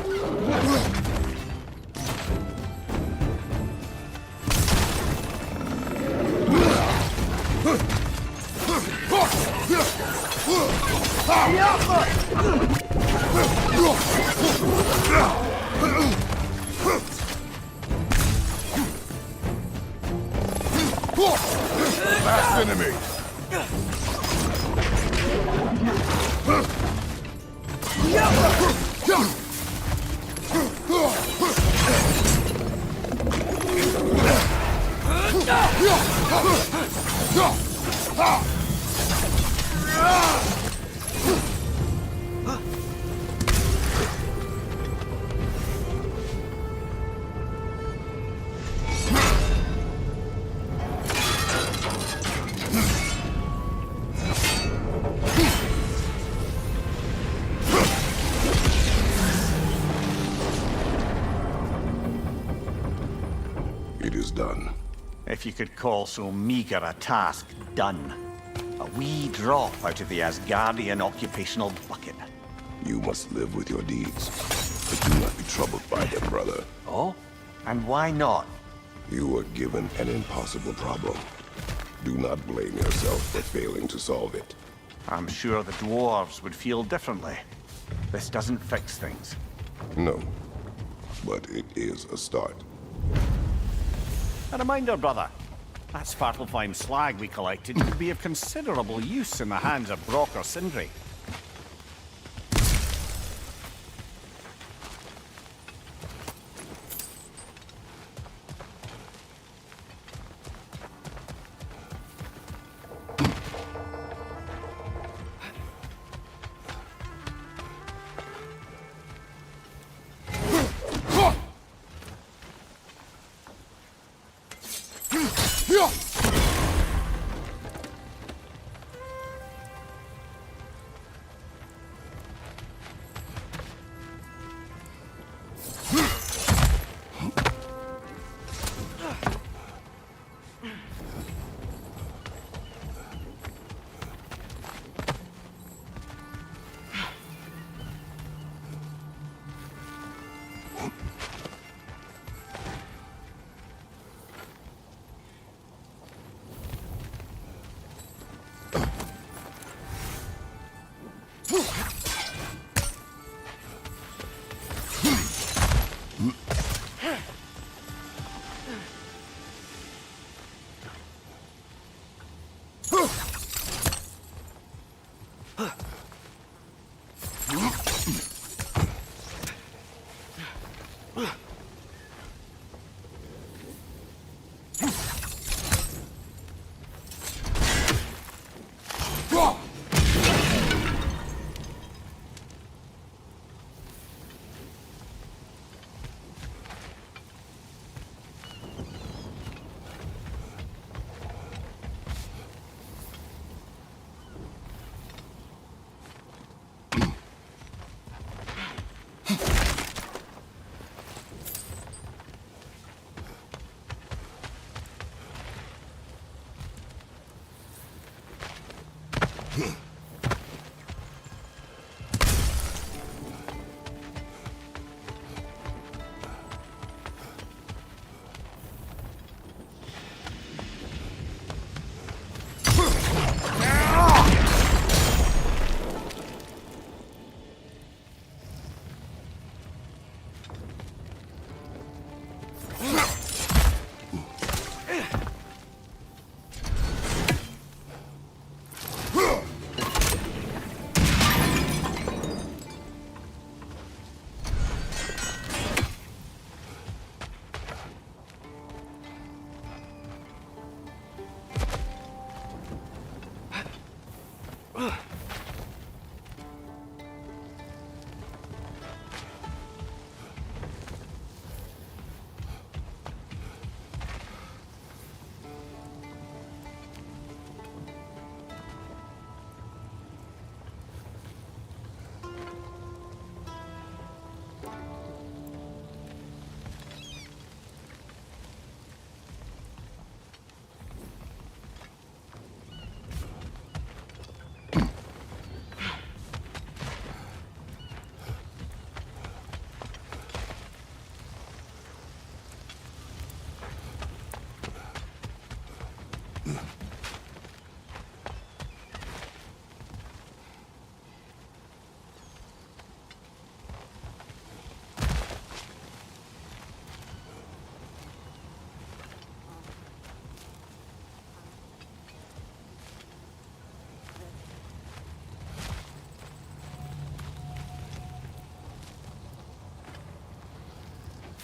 Last enemy! It is done. If you could call so meager a task done. A wee drop out of the Asgardian occupational bucket. You must live with your deeds, but do not be troubled by them, brother. Oh? And why not? You were given an impossible problem. Do not blame yourself for failing to solve it. I'm sure the dwarves would feel differently. This doesn't fix things. No, but it is a start. A reminder, brother. That Svartalfheim slag we collected could be of considerable use in the hands of Brock or Sindri.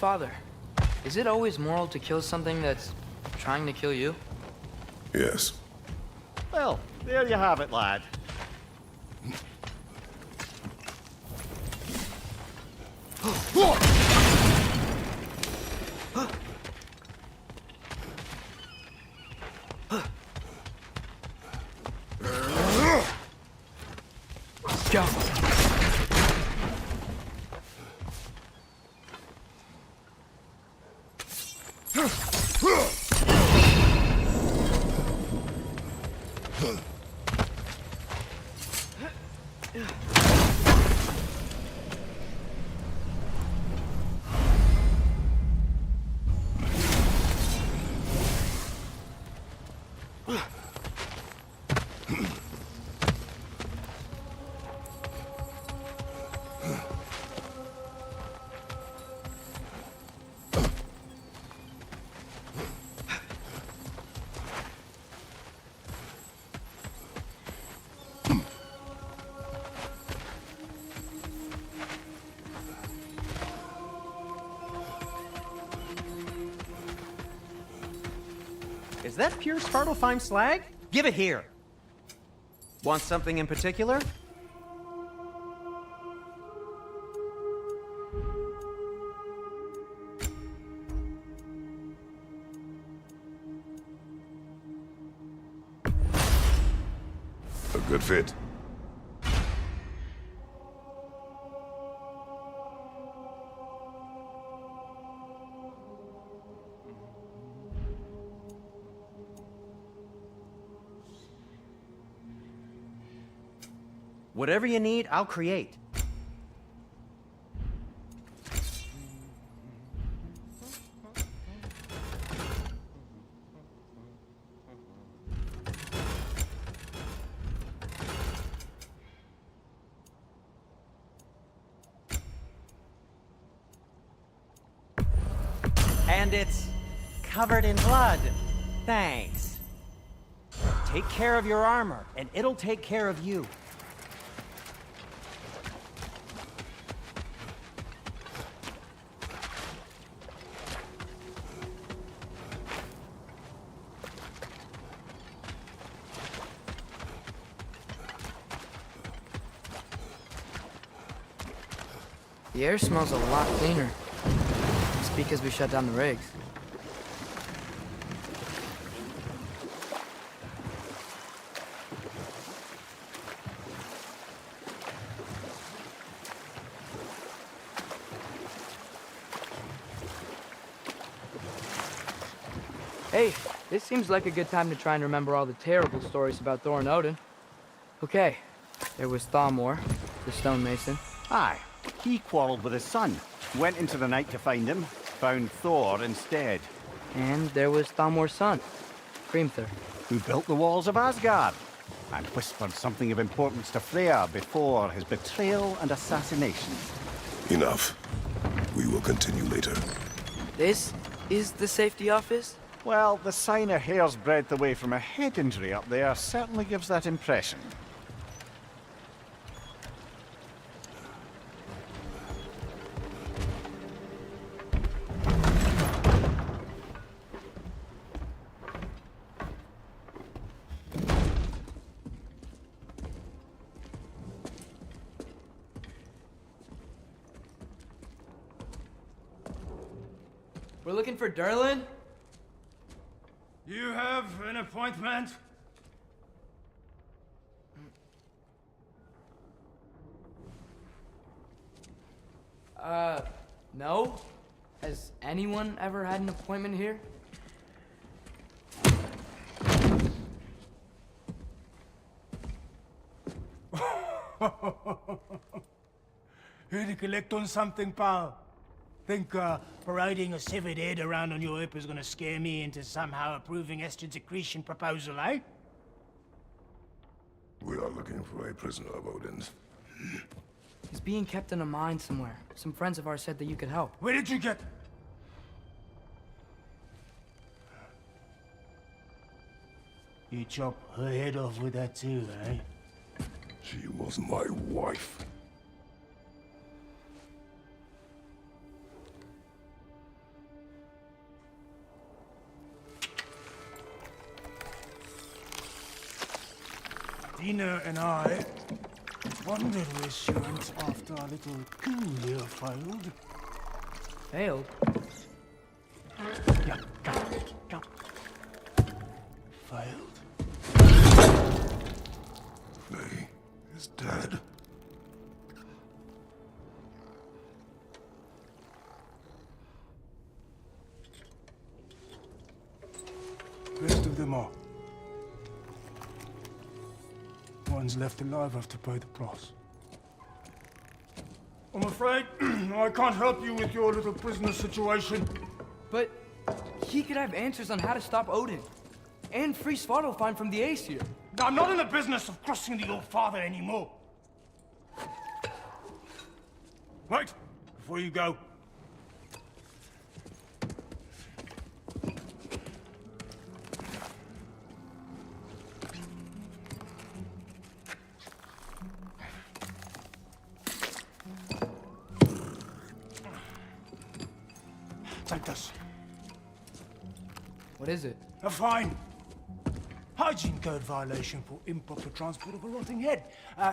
Father, is it always moral to kill something that's trying to kill you? Yes. Well, there you have it, lad. Go. Is that pure Svartalfheim slag? Give it here. Want something in particular? A good fit. Whatever you need, I'll create. And it's covered in blood. Thanks. Take care of your armor, and it'll take care of you. The air smells a lot cleaner. It's because we shut down the rigs. Hey, this seems like a good time to try and remember all the terrible stories about Thor and Odin. Okay, there was Thamor, the stonemason. Aye, he quarreled with his son. Went into the night to find him, found Thor instead. And there was Thamor's son, Hrimthur. Who built the walls of Asgard, and whispered something of importance to Freya before his betrayal and assassination. Enough. We will continue later. This is the safety office? Well, the sign a hair's breadth away from a head injury up there certainly gives that impression. We're looking for Durlin? You have an appointment? No? Has anyone ever had an appointment here? Here to collect on something, pal? Think, parading a severed head around on your hip is gonna scare me into somehow approving estrogen secretion proposal, eh? We are looking for a prisoner of Odin's. He's being kept in a mine somewhere. Some friends of ours said that you could help. Where did you get... You chop her head off with that too, eh? She was my wife. Dina and I wondered where she went after our little coup here failed. Failed? Yeah, come. Failed. Faye is dead. Rest of them are. Ones left alive have to pay the price. I'm afraid I can't help you with your little prisoner situation. But he could have answers on how to stop Odin. And free Svartalfheim from the Aesir. I'm not in the business of crossing the old father anymore. Right, before you go. Take this. What is it? A fine. Hygiene code violation for improper transport of a rotting head.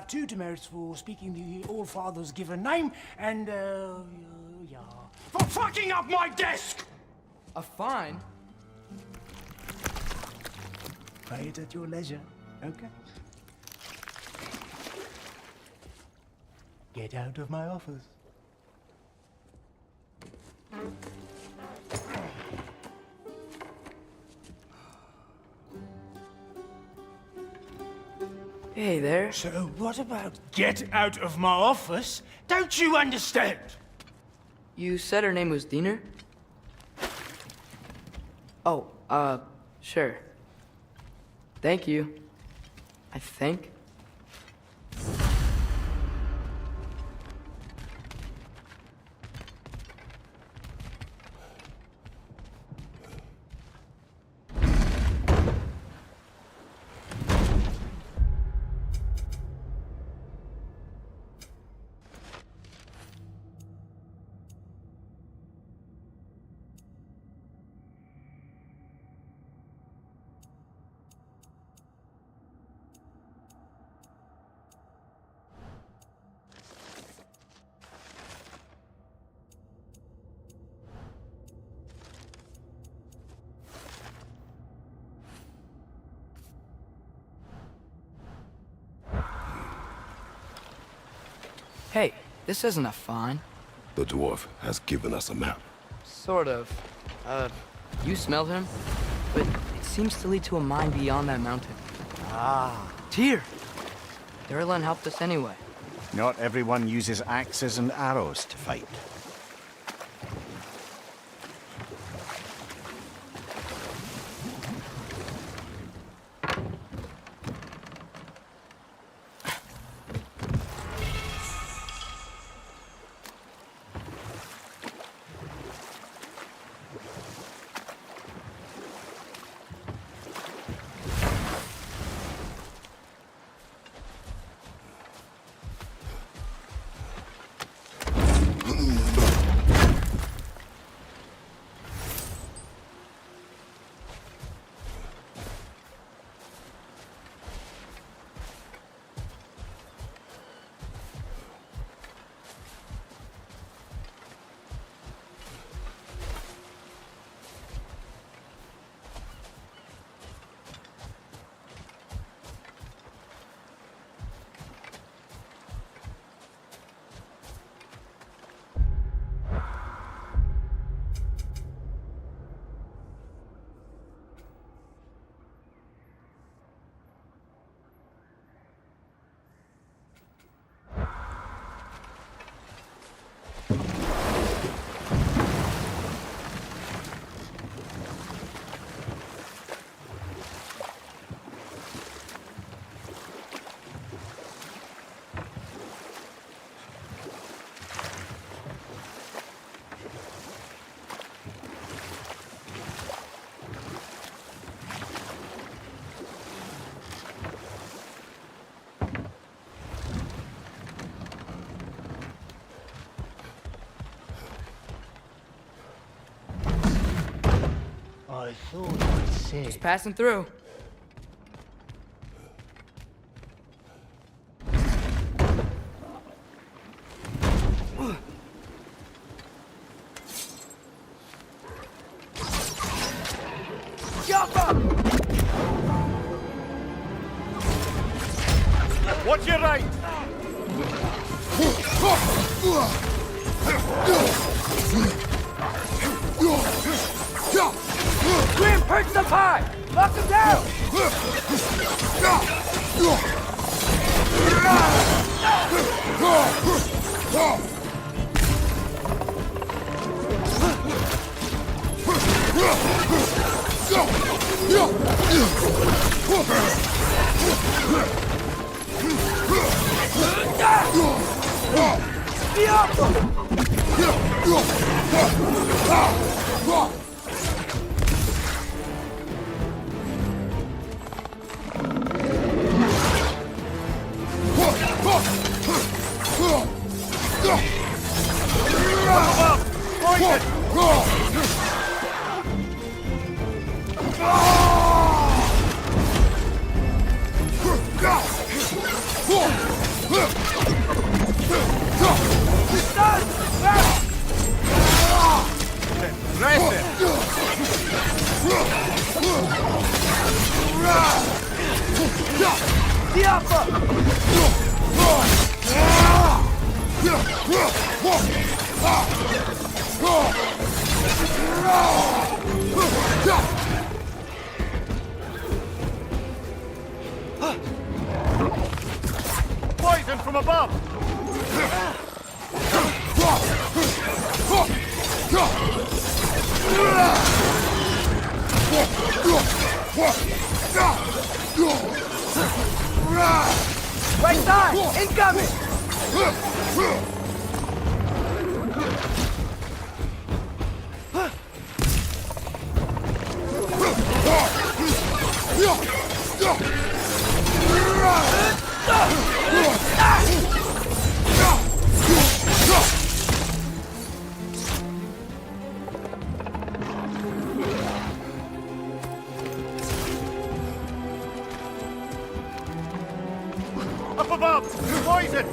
2 demerits for speaking the All-Father's given name, and, yeah. For fucking up my desk! A fine? Pay it at your leisure, okay? Get out of my office. Hey there. So what about get out of my office? Don't you understand? You said her name was Diener? Oh, sure. Thank you. I think. Hey, this isn't a fine. The dwarf has given us a map. Sort of. You smelled him? But it seems to lead to a mine beyond that mountain. Ah. Tyr! Durlan helped us anyway. Not everyone uses axes and arrows to fight. I thought I'd say. Just passing through. Watch your right! Grim, perch up high! Lock him down! Poison from above! Right side! Incoming! Up above! Poison!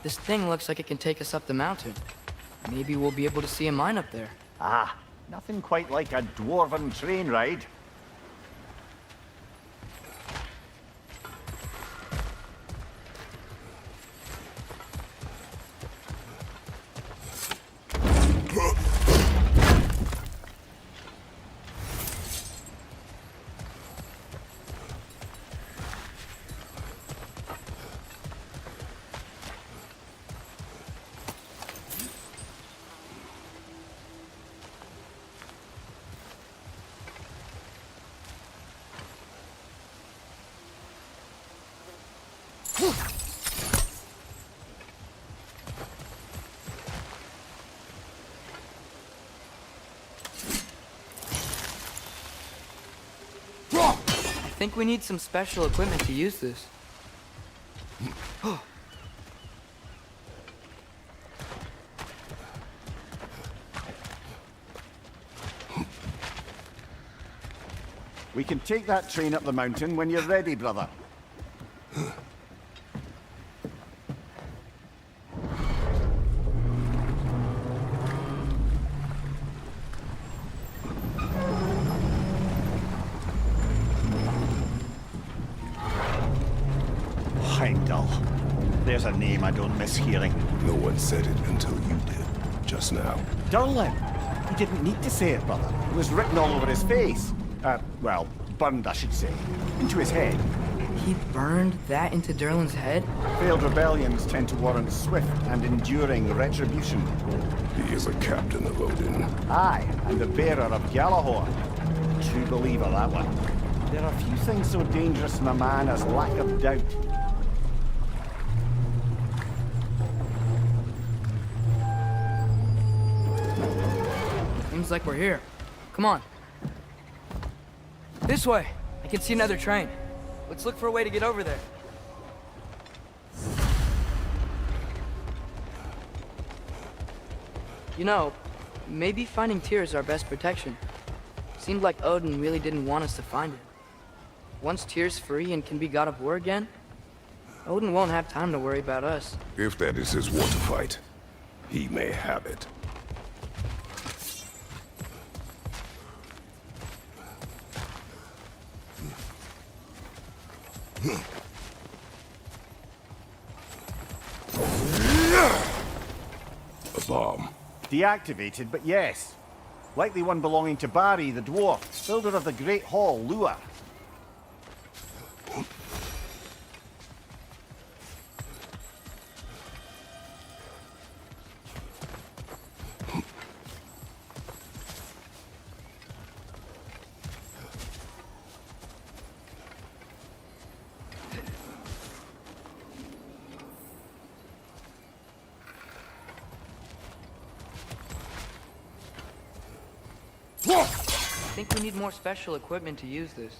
This thing looks like it can take us up the mountain. Maybe we'll be able to see a mine up there. Ah, nothing quite like a dwarven train ride. think we need some special equipment to use this. We can take that train up the mountain when you're ready, brother. Heimdall. There's a name I don't miss hearing. No one said it until you did, just now. Durlin! He didn't need to say it, brother. It was written all over his face. Well, burned, I should say. Into his head. He burned that into Durlin's head? Failed rebellions tend to warrant swift and enduring retribution. He is a captain of Odin. Aye, and the bearer of Galahorn. True believer, that one. There are few things so dangerous in a man as lack of doubt. Seems like we're here. Come on. This way! I can see another train. Let's look for a way to get over there. You know, maybe finding Tyr is our best protection. Seemed like Odin really didn't want us to find it. Once Tyr's free and can be god of war again, Odin won't have time to worry about us. If that is his war to fight, he may have it. A bomb. Deactivated, but yes. Likely one belonging to Barry, the dwarf, builder of the Great Hall, Lua. I think we need more special equipment to use this.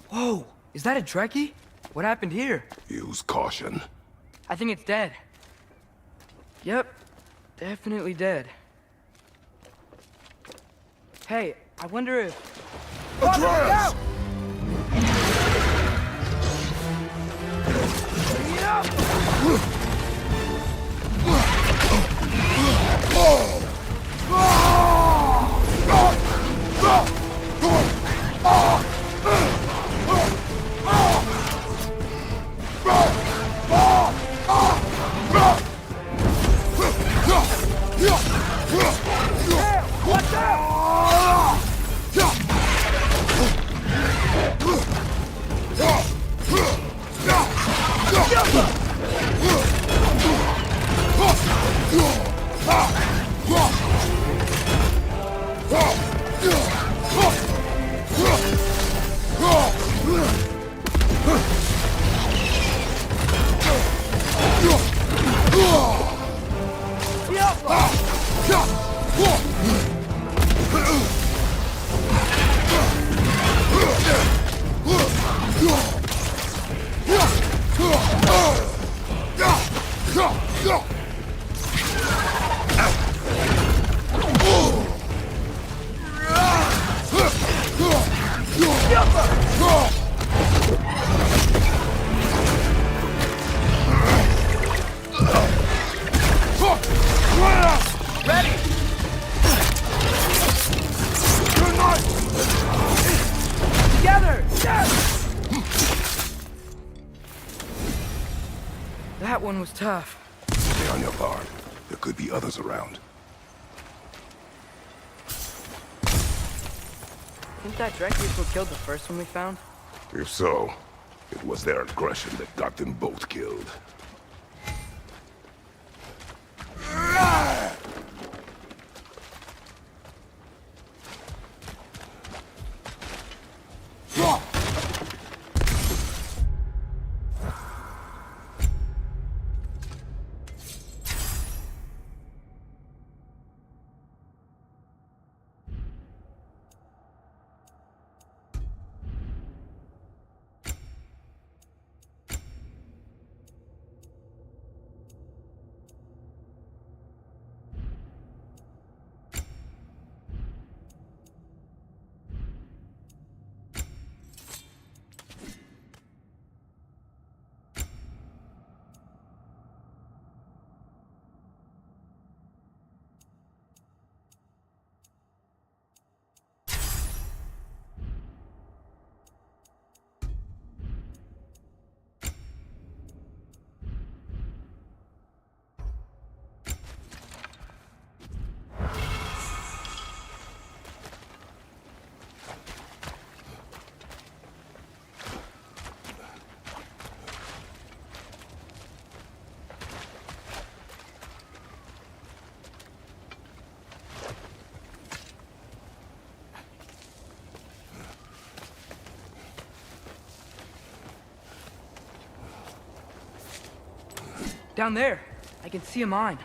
Whoa! Is that a Trekkie? What happened here? Use caution. I think it's dead. Yep, definitely dead. Hey, I wonder if... Atreus! That one was tough. Stay on your guard. There could be others around. Think that Trekkie who killed the first one we found? If so, it was their aggression that got them both killed. Down there. I can see a mine.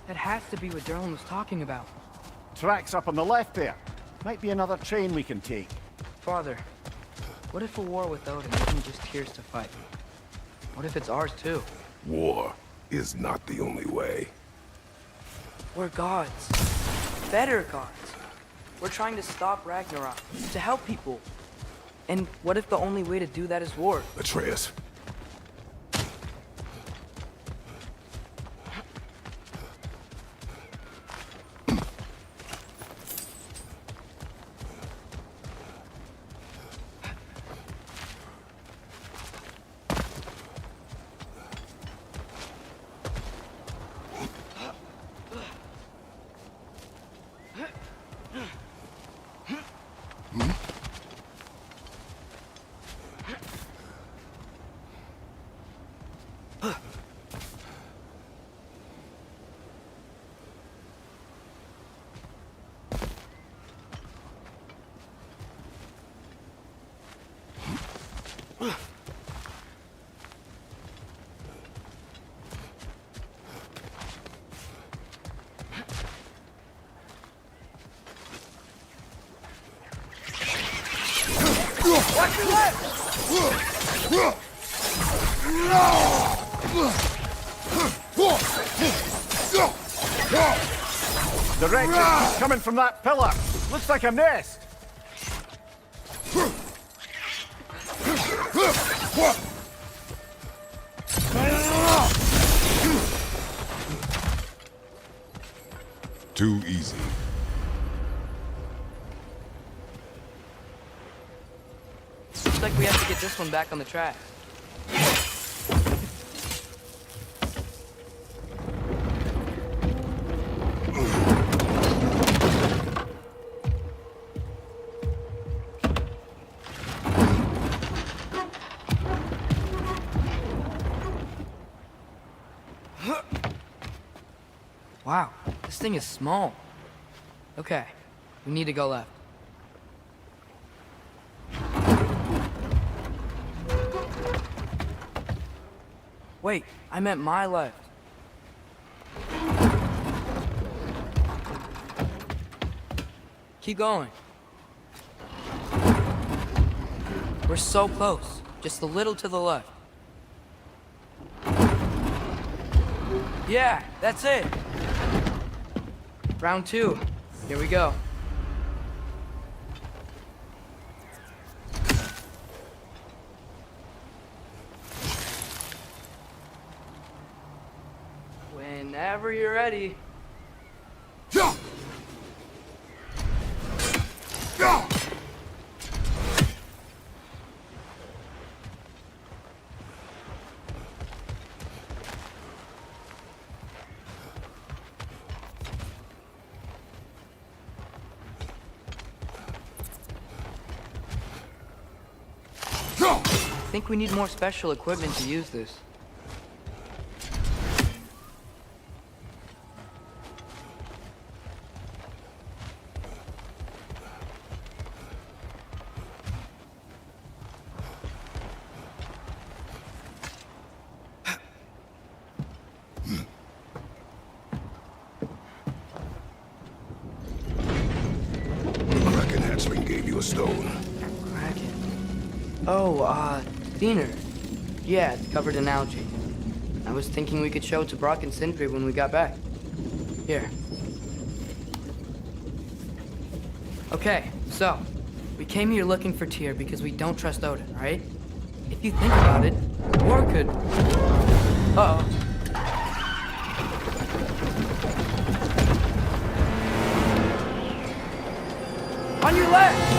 That has to be what Derlin was talking about. Tracks up on the left there. Might be another train we can take. Father, what if a war with Odin isn't just Tyr's to fight? What if it's ours too? War is not the only way. We're gods. Better gods. We're trying to stop Ragnarok, to help people. And what if the only way to do that is war? Atreus. Watch your left! Direction coming from that pillar. Looks like a nest. Too easy. Looks like we have to get this one back on the track. Wow, this thing is small. Okay, we need to go left. Wait, I meant my left. Keep going. We're so close. Just a little to the left. Yeah, that's it. Round 2. Here we go. Whenever you're ready. I think we need more special equipment to use this. Kraken hatchling gave you a stone. Kraken. Oh, Thinner. Yeah, it's covered in algae. I was thinking we could show it to Brock and Sindri when we got back. Here. Okay, so, we came here looking for Tyr because we don't trust Odin, right? If you think about it, war could... Uh-oh. On your left!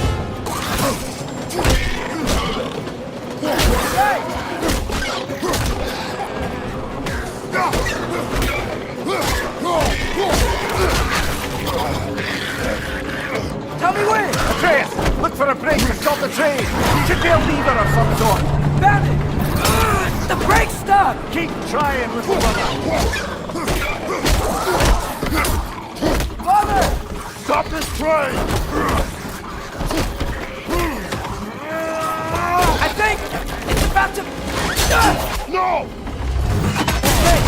Tell me when! Atreus, look for a brake to stop the train. Should be a lever of some sort. Found it! The brake's stuck! Keep trying, little brother. Father! Stop this train! I think it's about to... No! Hey,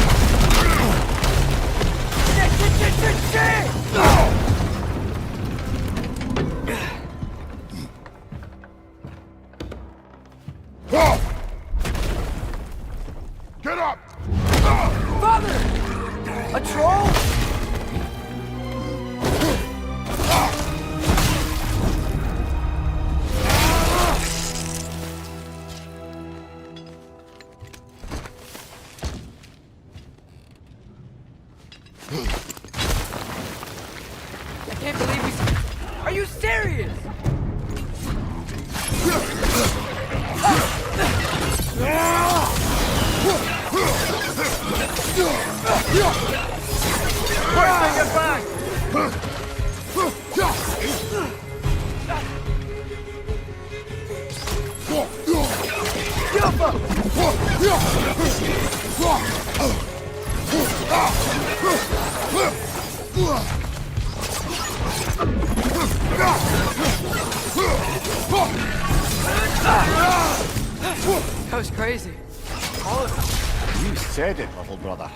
Get up! Father! A troll? I can't believe he's... Are you serious? Get back! That was crazy. You said it, little brother.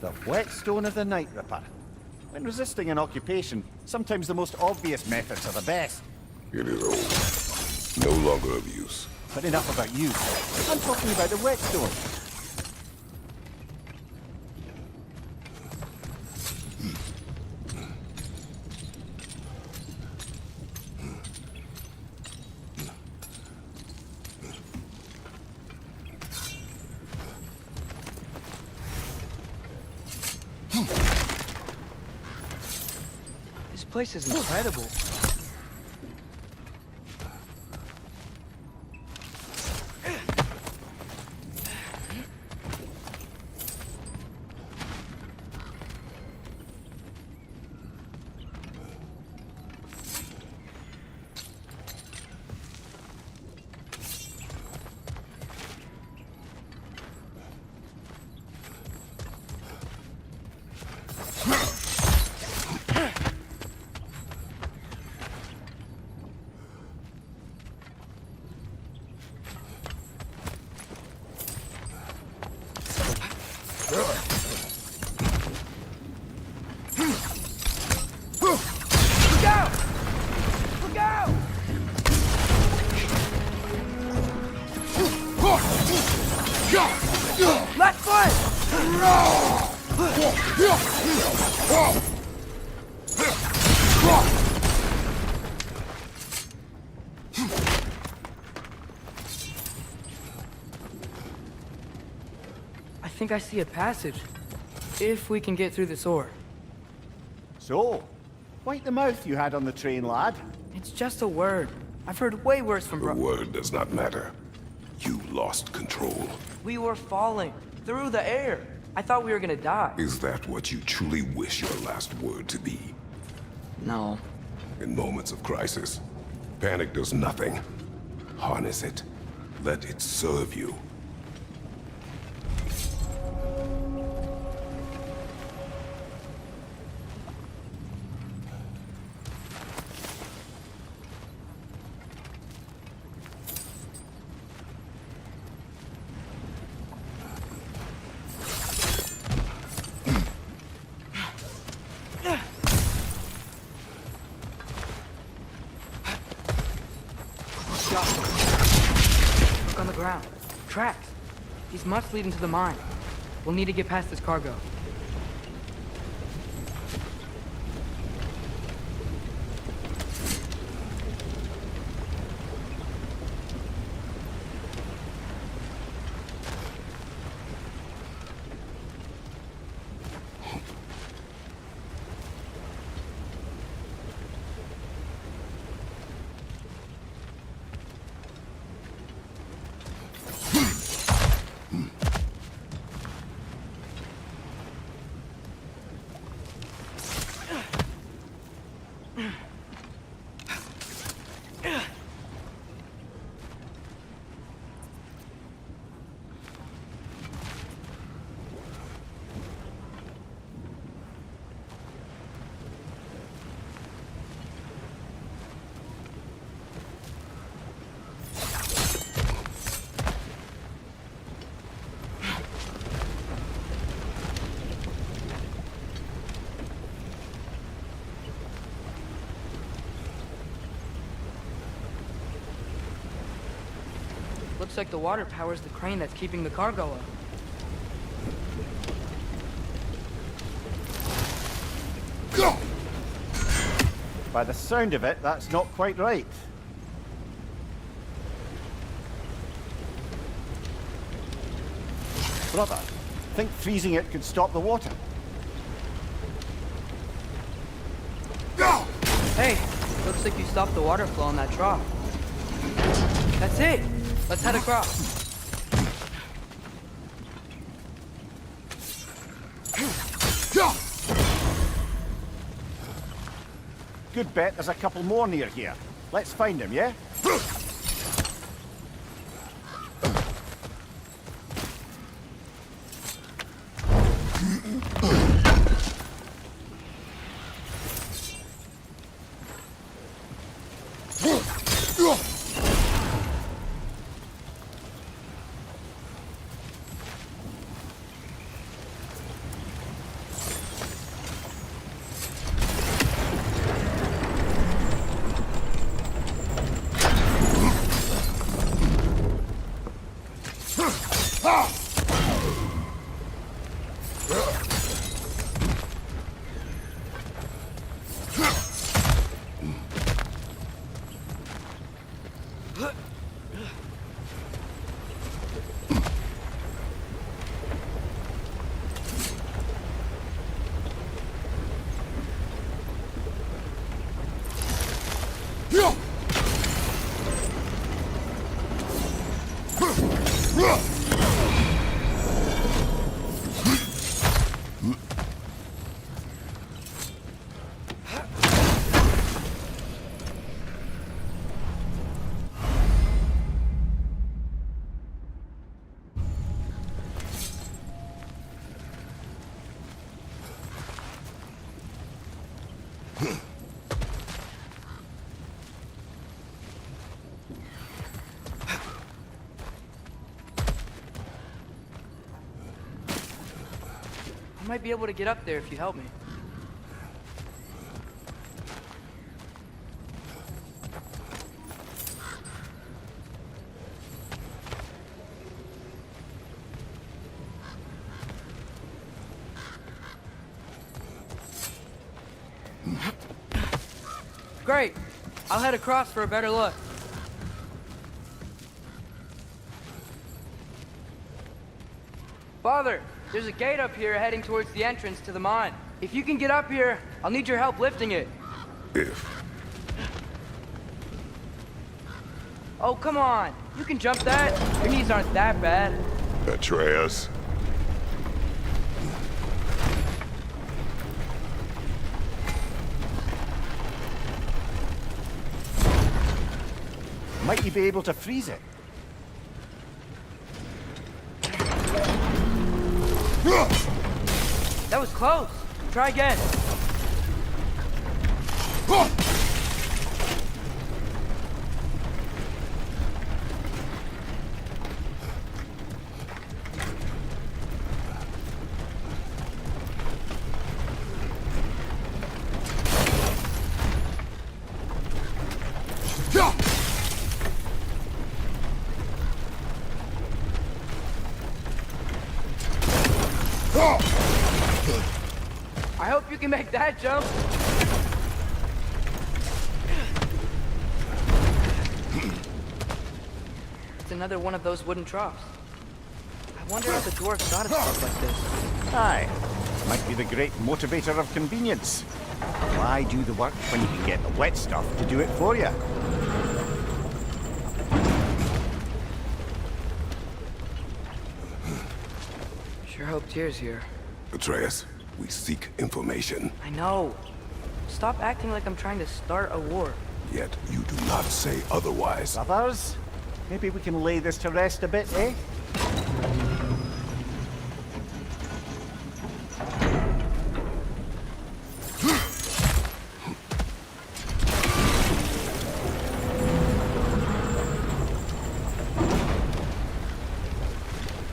The whetstone of the Night Ripper. When resisting an occupation, sometimes the most obvious methods are the best. It is old. No longer of use. But enough about you. I'm talking about the whetstone. This place is incredible. Left foot! think I see a passage. If we can get through this ore. So, wipe the mouth you had on the train, lad. It's just a word. I've heard way worse from The word does not matter. You lost control. We were falling through the air. I thought we were gonna die. Is that what you truly wish your last word to be? No. In moments of crisis, panic does nothing. Harness it. Let it serve you. Look on the ground. Tracks. These must lead into the mine. We'll need to get past this cargo. Looks like the water powers the crane that's keeping the cargo up. By the sound of it, that's not quite right. Brother, think freezing it could stop the water. Hey, looks like you stopped the water flow in that trough. That's it! Let's head across. Good bet there's a couple more near here. Let's find them, yeah? I might be able to get up there if you help me. Great. I'll head across for a better look. Father, There's a gate up here heading towards the entrance to the mine. If you can get up here, I'll need your help lifting it. If. Oh, come on. You can jump that. Your knees aren't that bad. Atreus. Might you be able to freeze it? That was close. Try again. I hope you can make that jump. It's another one of those wooden troughs. I wonder how the dwarves thought of stuff like this. Aye. Might be the great motivator of convenience. Why do the work when you can get the wet stuff to do it for you? Sure hope Tyr's here. Atreus, we seek information. I know. Stop acting like I'm trying to start a war. Yet you do not say otherwise. Brothers, maybe we can lay this to rest a bit, eh?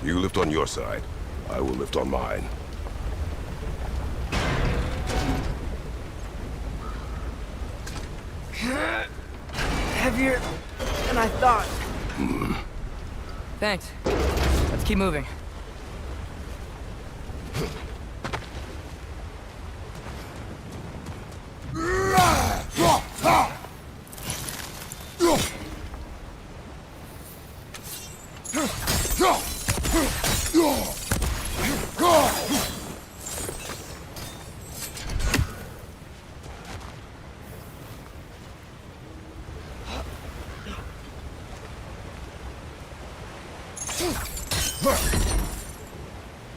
You lift on your side. I will lift on mine. Heavier than I thought. Thanks. Let's keep moving.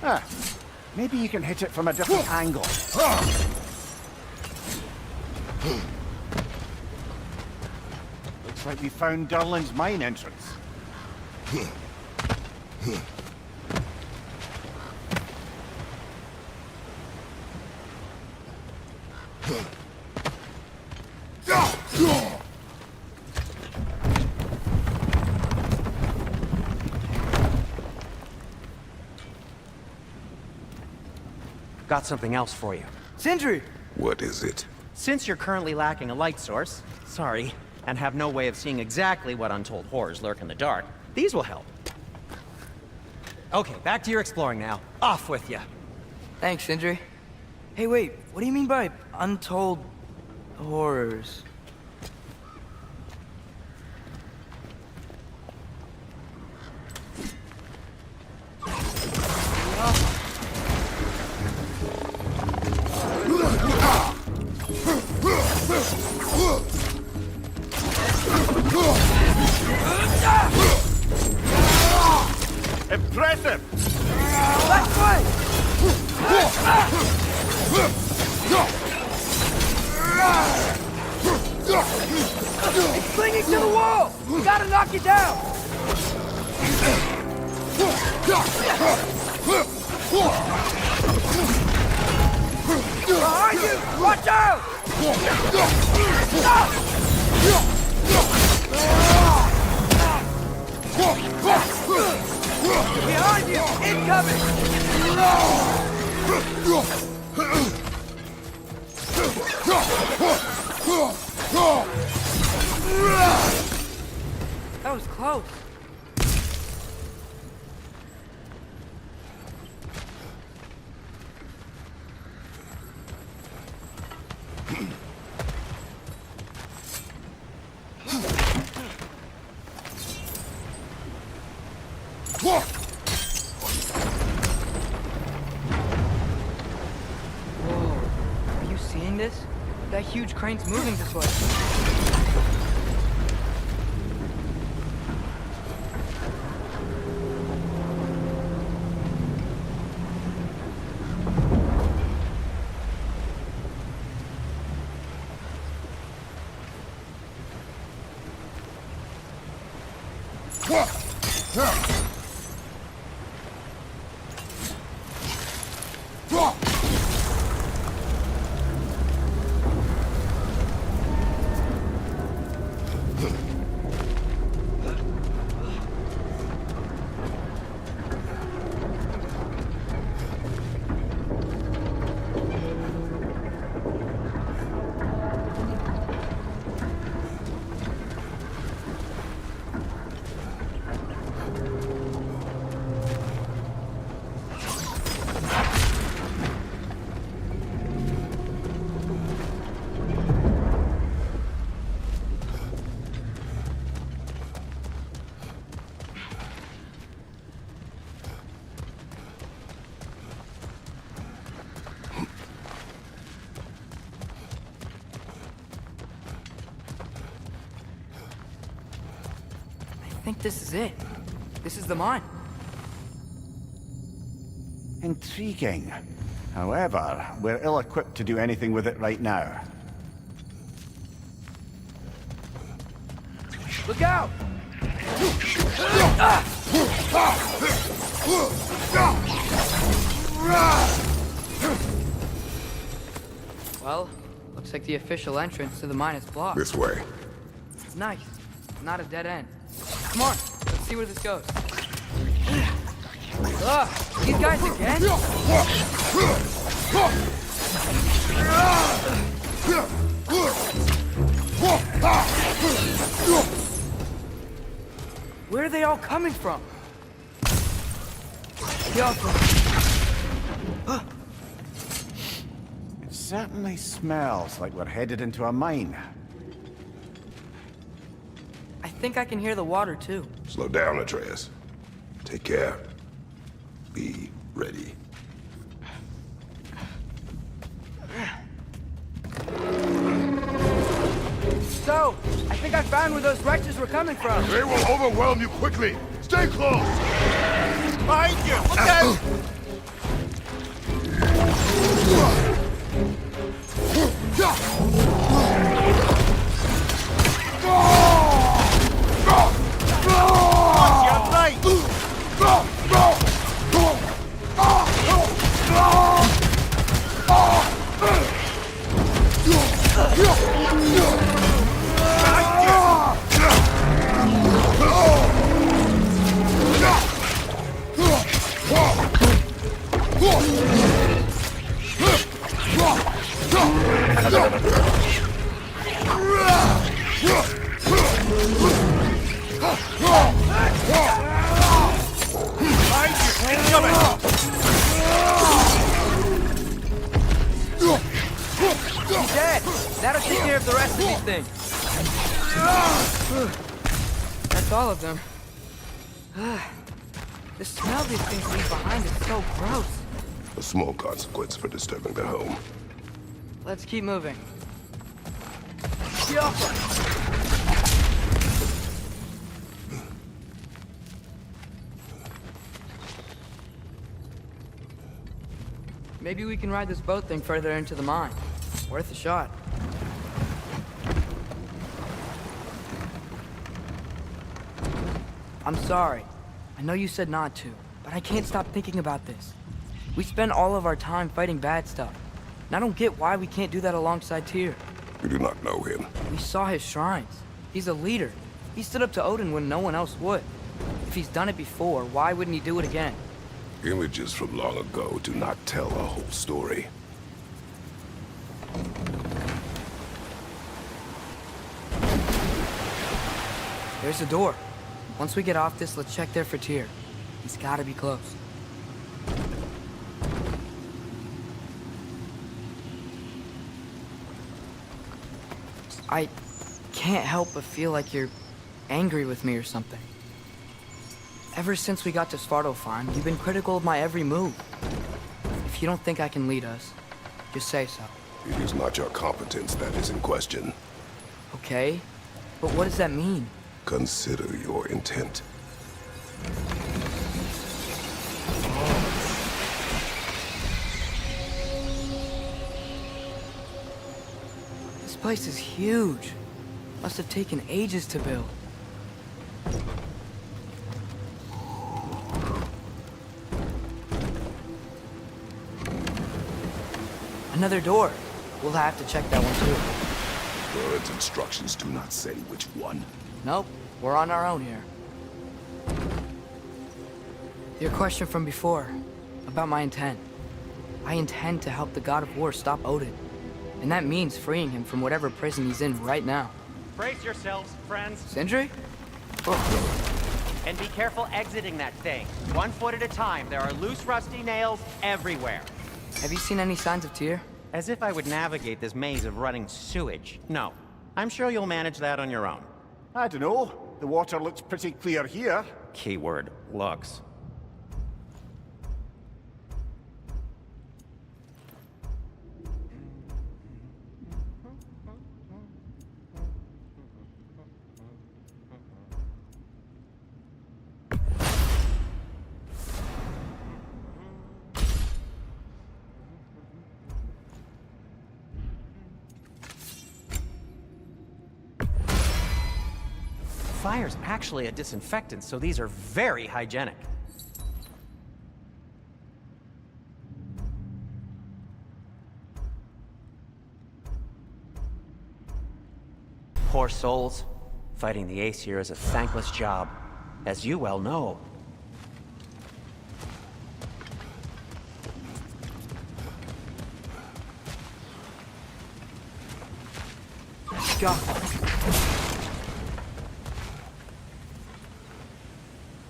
Ah, maybe you can hit it from a different angle. Looks like we found Durlin's mine entrance. Got something else for you. Sindri! What is it? Since you're currently lacking a light source, sorry, and have no way of seeing exactly what untold horrors lurk in the dark, these will help. Okay, back to your exploring now. Off with you. Thanks, Sindri. Hey, wait. What do you mean by untold horrors? Impressive! Left way! It's clinging to the wall! We gotta knock it down! Behind you! Watch out! Behind you! Incoming! That was close. behind us? That huge crane's moving this way. I think this is it. This is the mine. Intriguing. However, we're ill-equipped to do anything with it right now. Look out! Well, looks like the official entrance to the mine is blocked. This way. Nice. Not a dead end. Come on, let's see where this goes. Ugh, these guys again? Where are they all coming from? It certainly smells like we're headed into a mine. I think I can hear the water too. Slow down, Atreus. Take care. Be ready. So, I think I found where those wretches were coming from. They will overwhelm you quickly. Stay close. Behind you! Look out! Watch your right! He's dead. That'll take care of the rest of these things. That's all of them. The smell these things leave behind is so gross. A small consequence for disturbing their home. Let's keep moving. Maybe we can ride this boat thing further into the mine. Worth a shot. I'm sorry. I know you said not to, but I can't stop thinking about this. We spend all of our time fighting bad stuff. And I don't get why we can't do that alongside Tyr. You do not know him. We saw his shrines. He's a leader. He stood up to Odin when no one else would. If he's done it before, why wouldn't he do it again? Images from long ago do not tell a whole story. There's the door. Once we get off this, let's check there for Tyr. He's gotta be close. I can't help but feel like you're angry with me or something. Ever since we got to Svartalfheim, you've been critical of my every move. If you don't think I can lead us, just say so. It is not your competence that is in question. Okay, but what does that mean? Consider your intent. This place is huge. Must have taken ages to build. Another door. We'll have to check that one too. Bird's instructions do not say which one. Nope, we're on our own here. Your question from before, about my intent. I intend to help the God of War stop Odin. And that means freeing him from whatever prison he's in right now. Brace yourselves, friends, Sindri? and be careful exiting that thing. 1 foot at a time. There are loose, rusty nails everywhere. Have you seen any signs of Tyr? As if I would navigate this maze of running sewage. No. I'm sure you'll manage that on your own. I don't know. The water looks pretty clear here. Keyword, looks. Fire's actually a disinfectant, so these are very hygienic. Poor souls. Fighting the Aesir is a thankless job, as you well know. Go.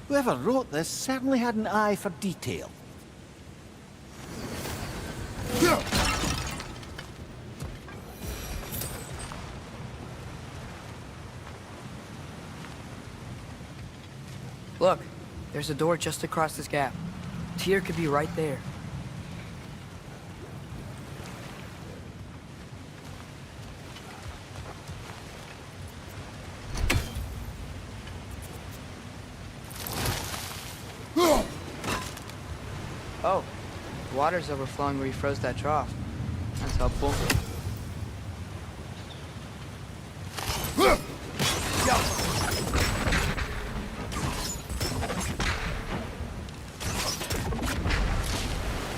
Whoever wrote this certainly had an eye for detail. Look, there's a door just across this gap. Tyr could be right there. Oh, the water's overflowing where you froze that trough. That's helpful.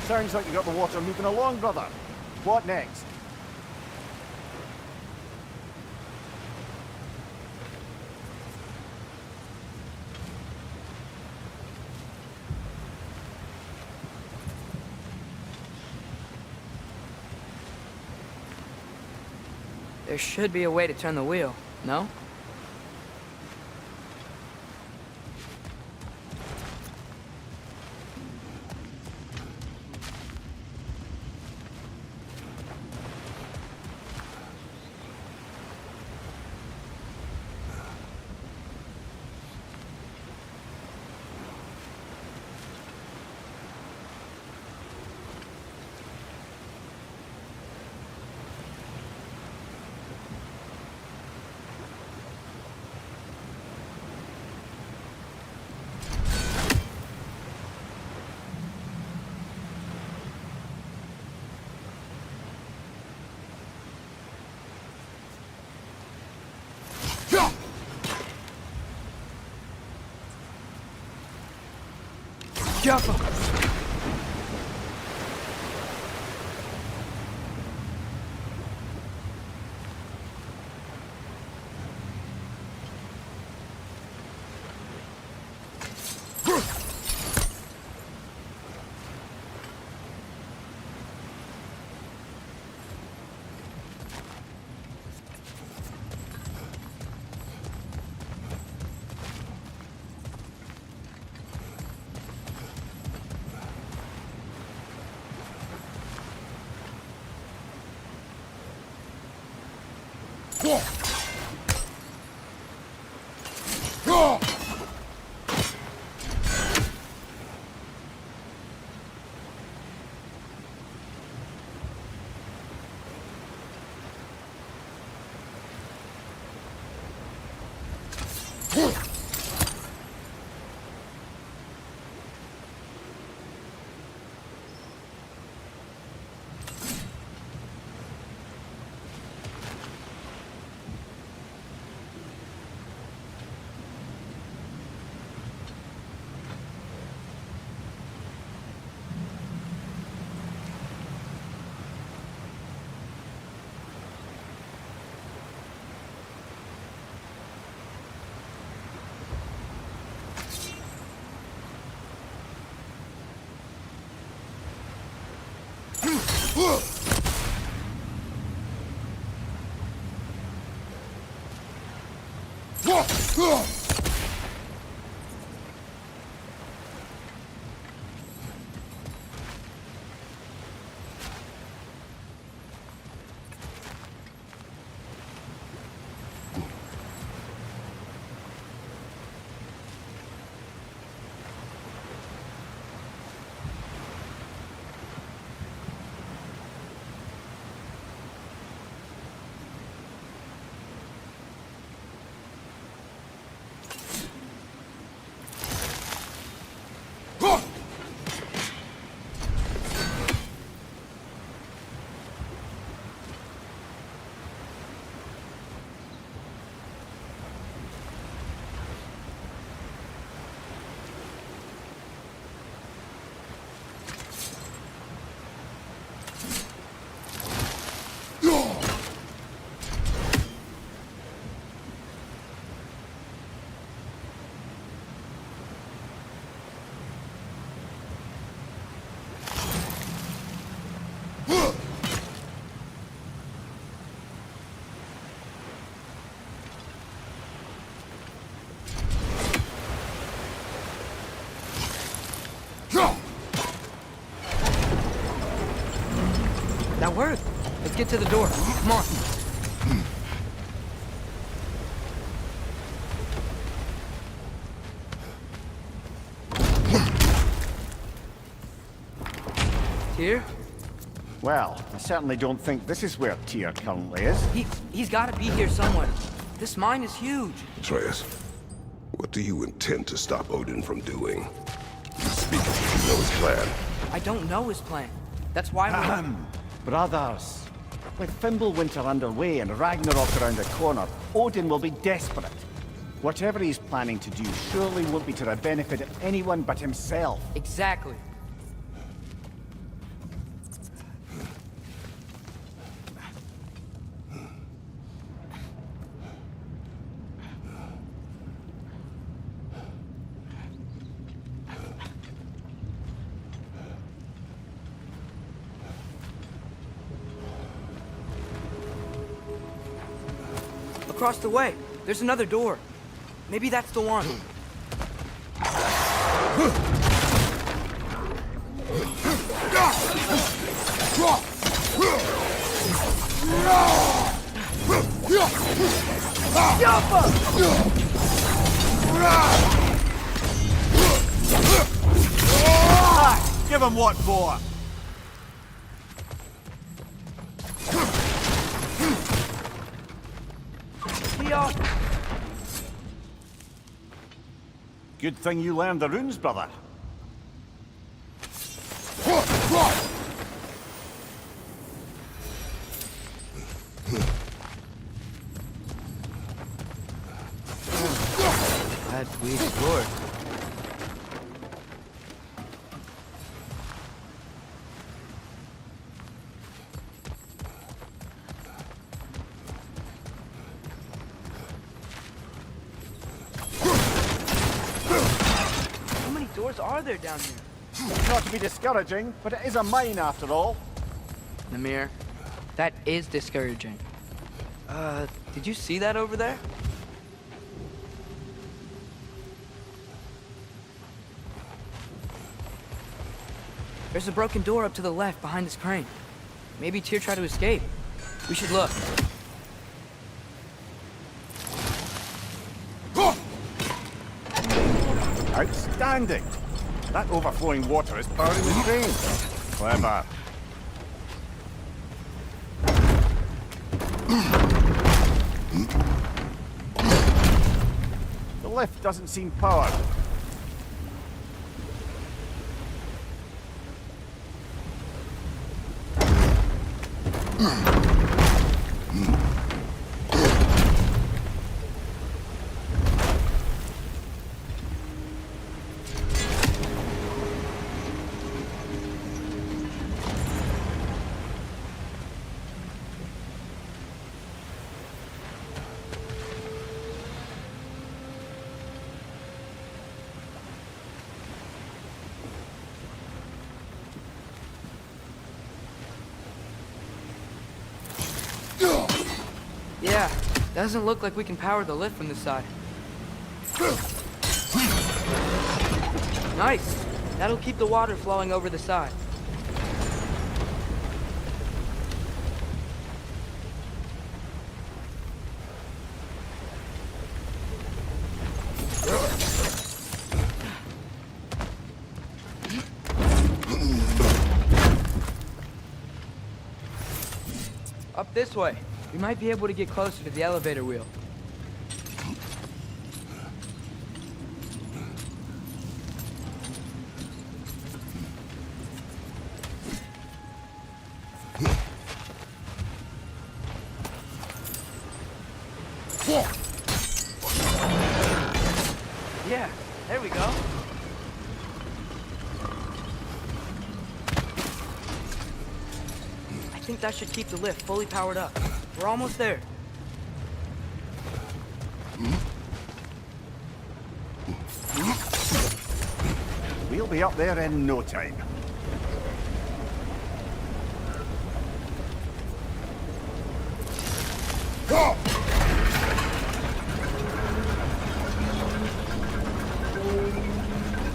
Sounds like you got the water moving along, brother. What next? There should be a way to turn the wheel, no? Jump him! That worked. Let's get to the door. Come on. Tyr? Well, I certainly don't think this is where Tyr currently is. He's got to be here somewhere. This mine is huge. Atreus, what do you intend to stop Odin from doing? You speak as if you know his plan. I don't know his plan. That's why we're... Brothers, with Fimbulwinter underway and Ragnarok around the corner, Odin will be desperate. Whatever he's planning to do surely won't be to the benefit of anyone but himself. Exactly. Across the way, there's another door. Maybe that's the one. Give him what for? Good thing you learned the runes, brother. Glad we explored. Are there down here? Not to be discouraging, but it is a mine after all. Namir, that is discouraging. Did you see that over there? There's a broken door up to the left behind this crane. Maybe Tyr tried to escape. We should look. Outstanding! That overflowing water is powering the crane. Clever. The lift doesn't seem powered. Yeah, doesn't look like we can power the lift from this side. Nice. That'll keep the water flowing over the side. Up this way. We might be able to get closer to the elevator wheel. Yeah, there we go. I think that should keep the lift fully powered up. We're almost there. We'll be up there in no time.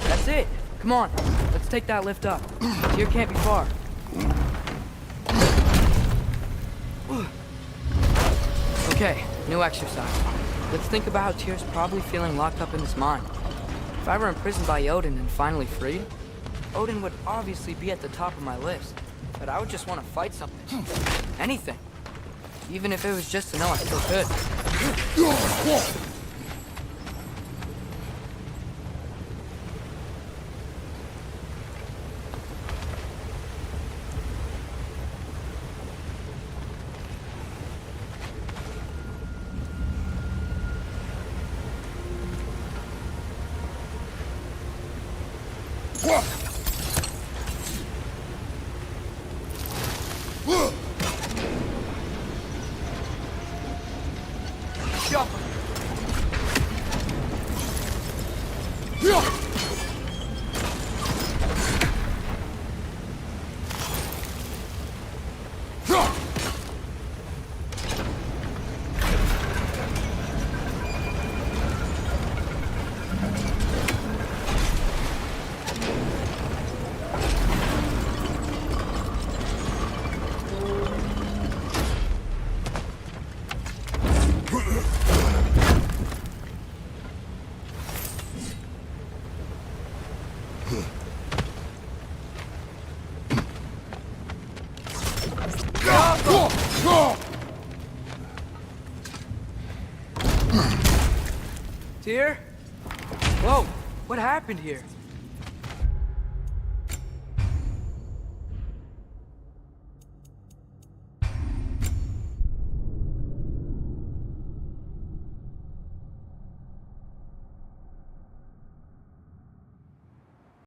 That's it. Come on, let's take that lift up. Here can't be far. Okay, new exercise. Let's think about how Tyr's probably feeling locked up in his mind. If I were imprisoned by Odin and finally freed, Odin would obviously be at the top of my list. But I would just want to fight something. Anything. Even if it was just to know I still could. Tyr? Whoa, what happened here?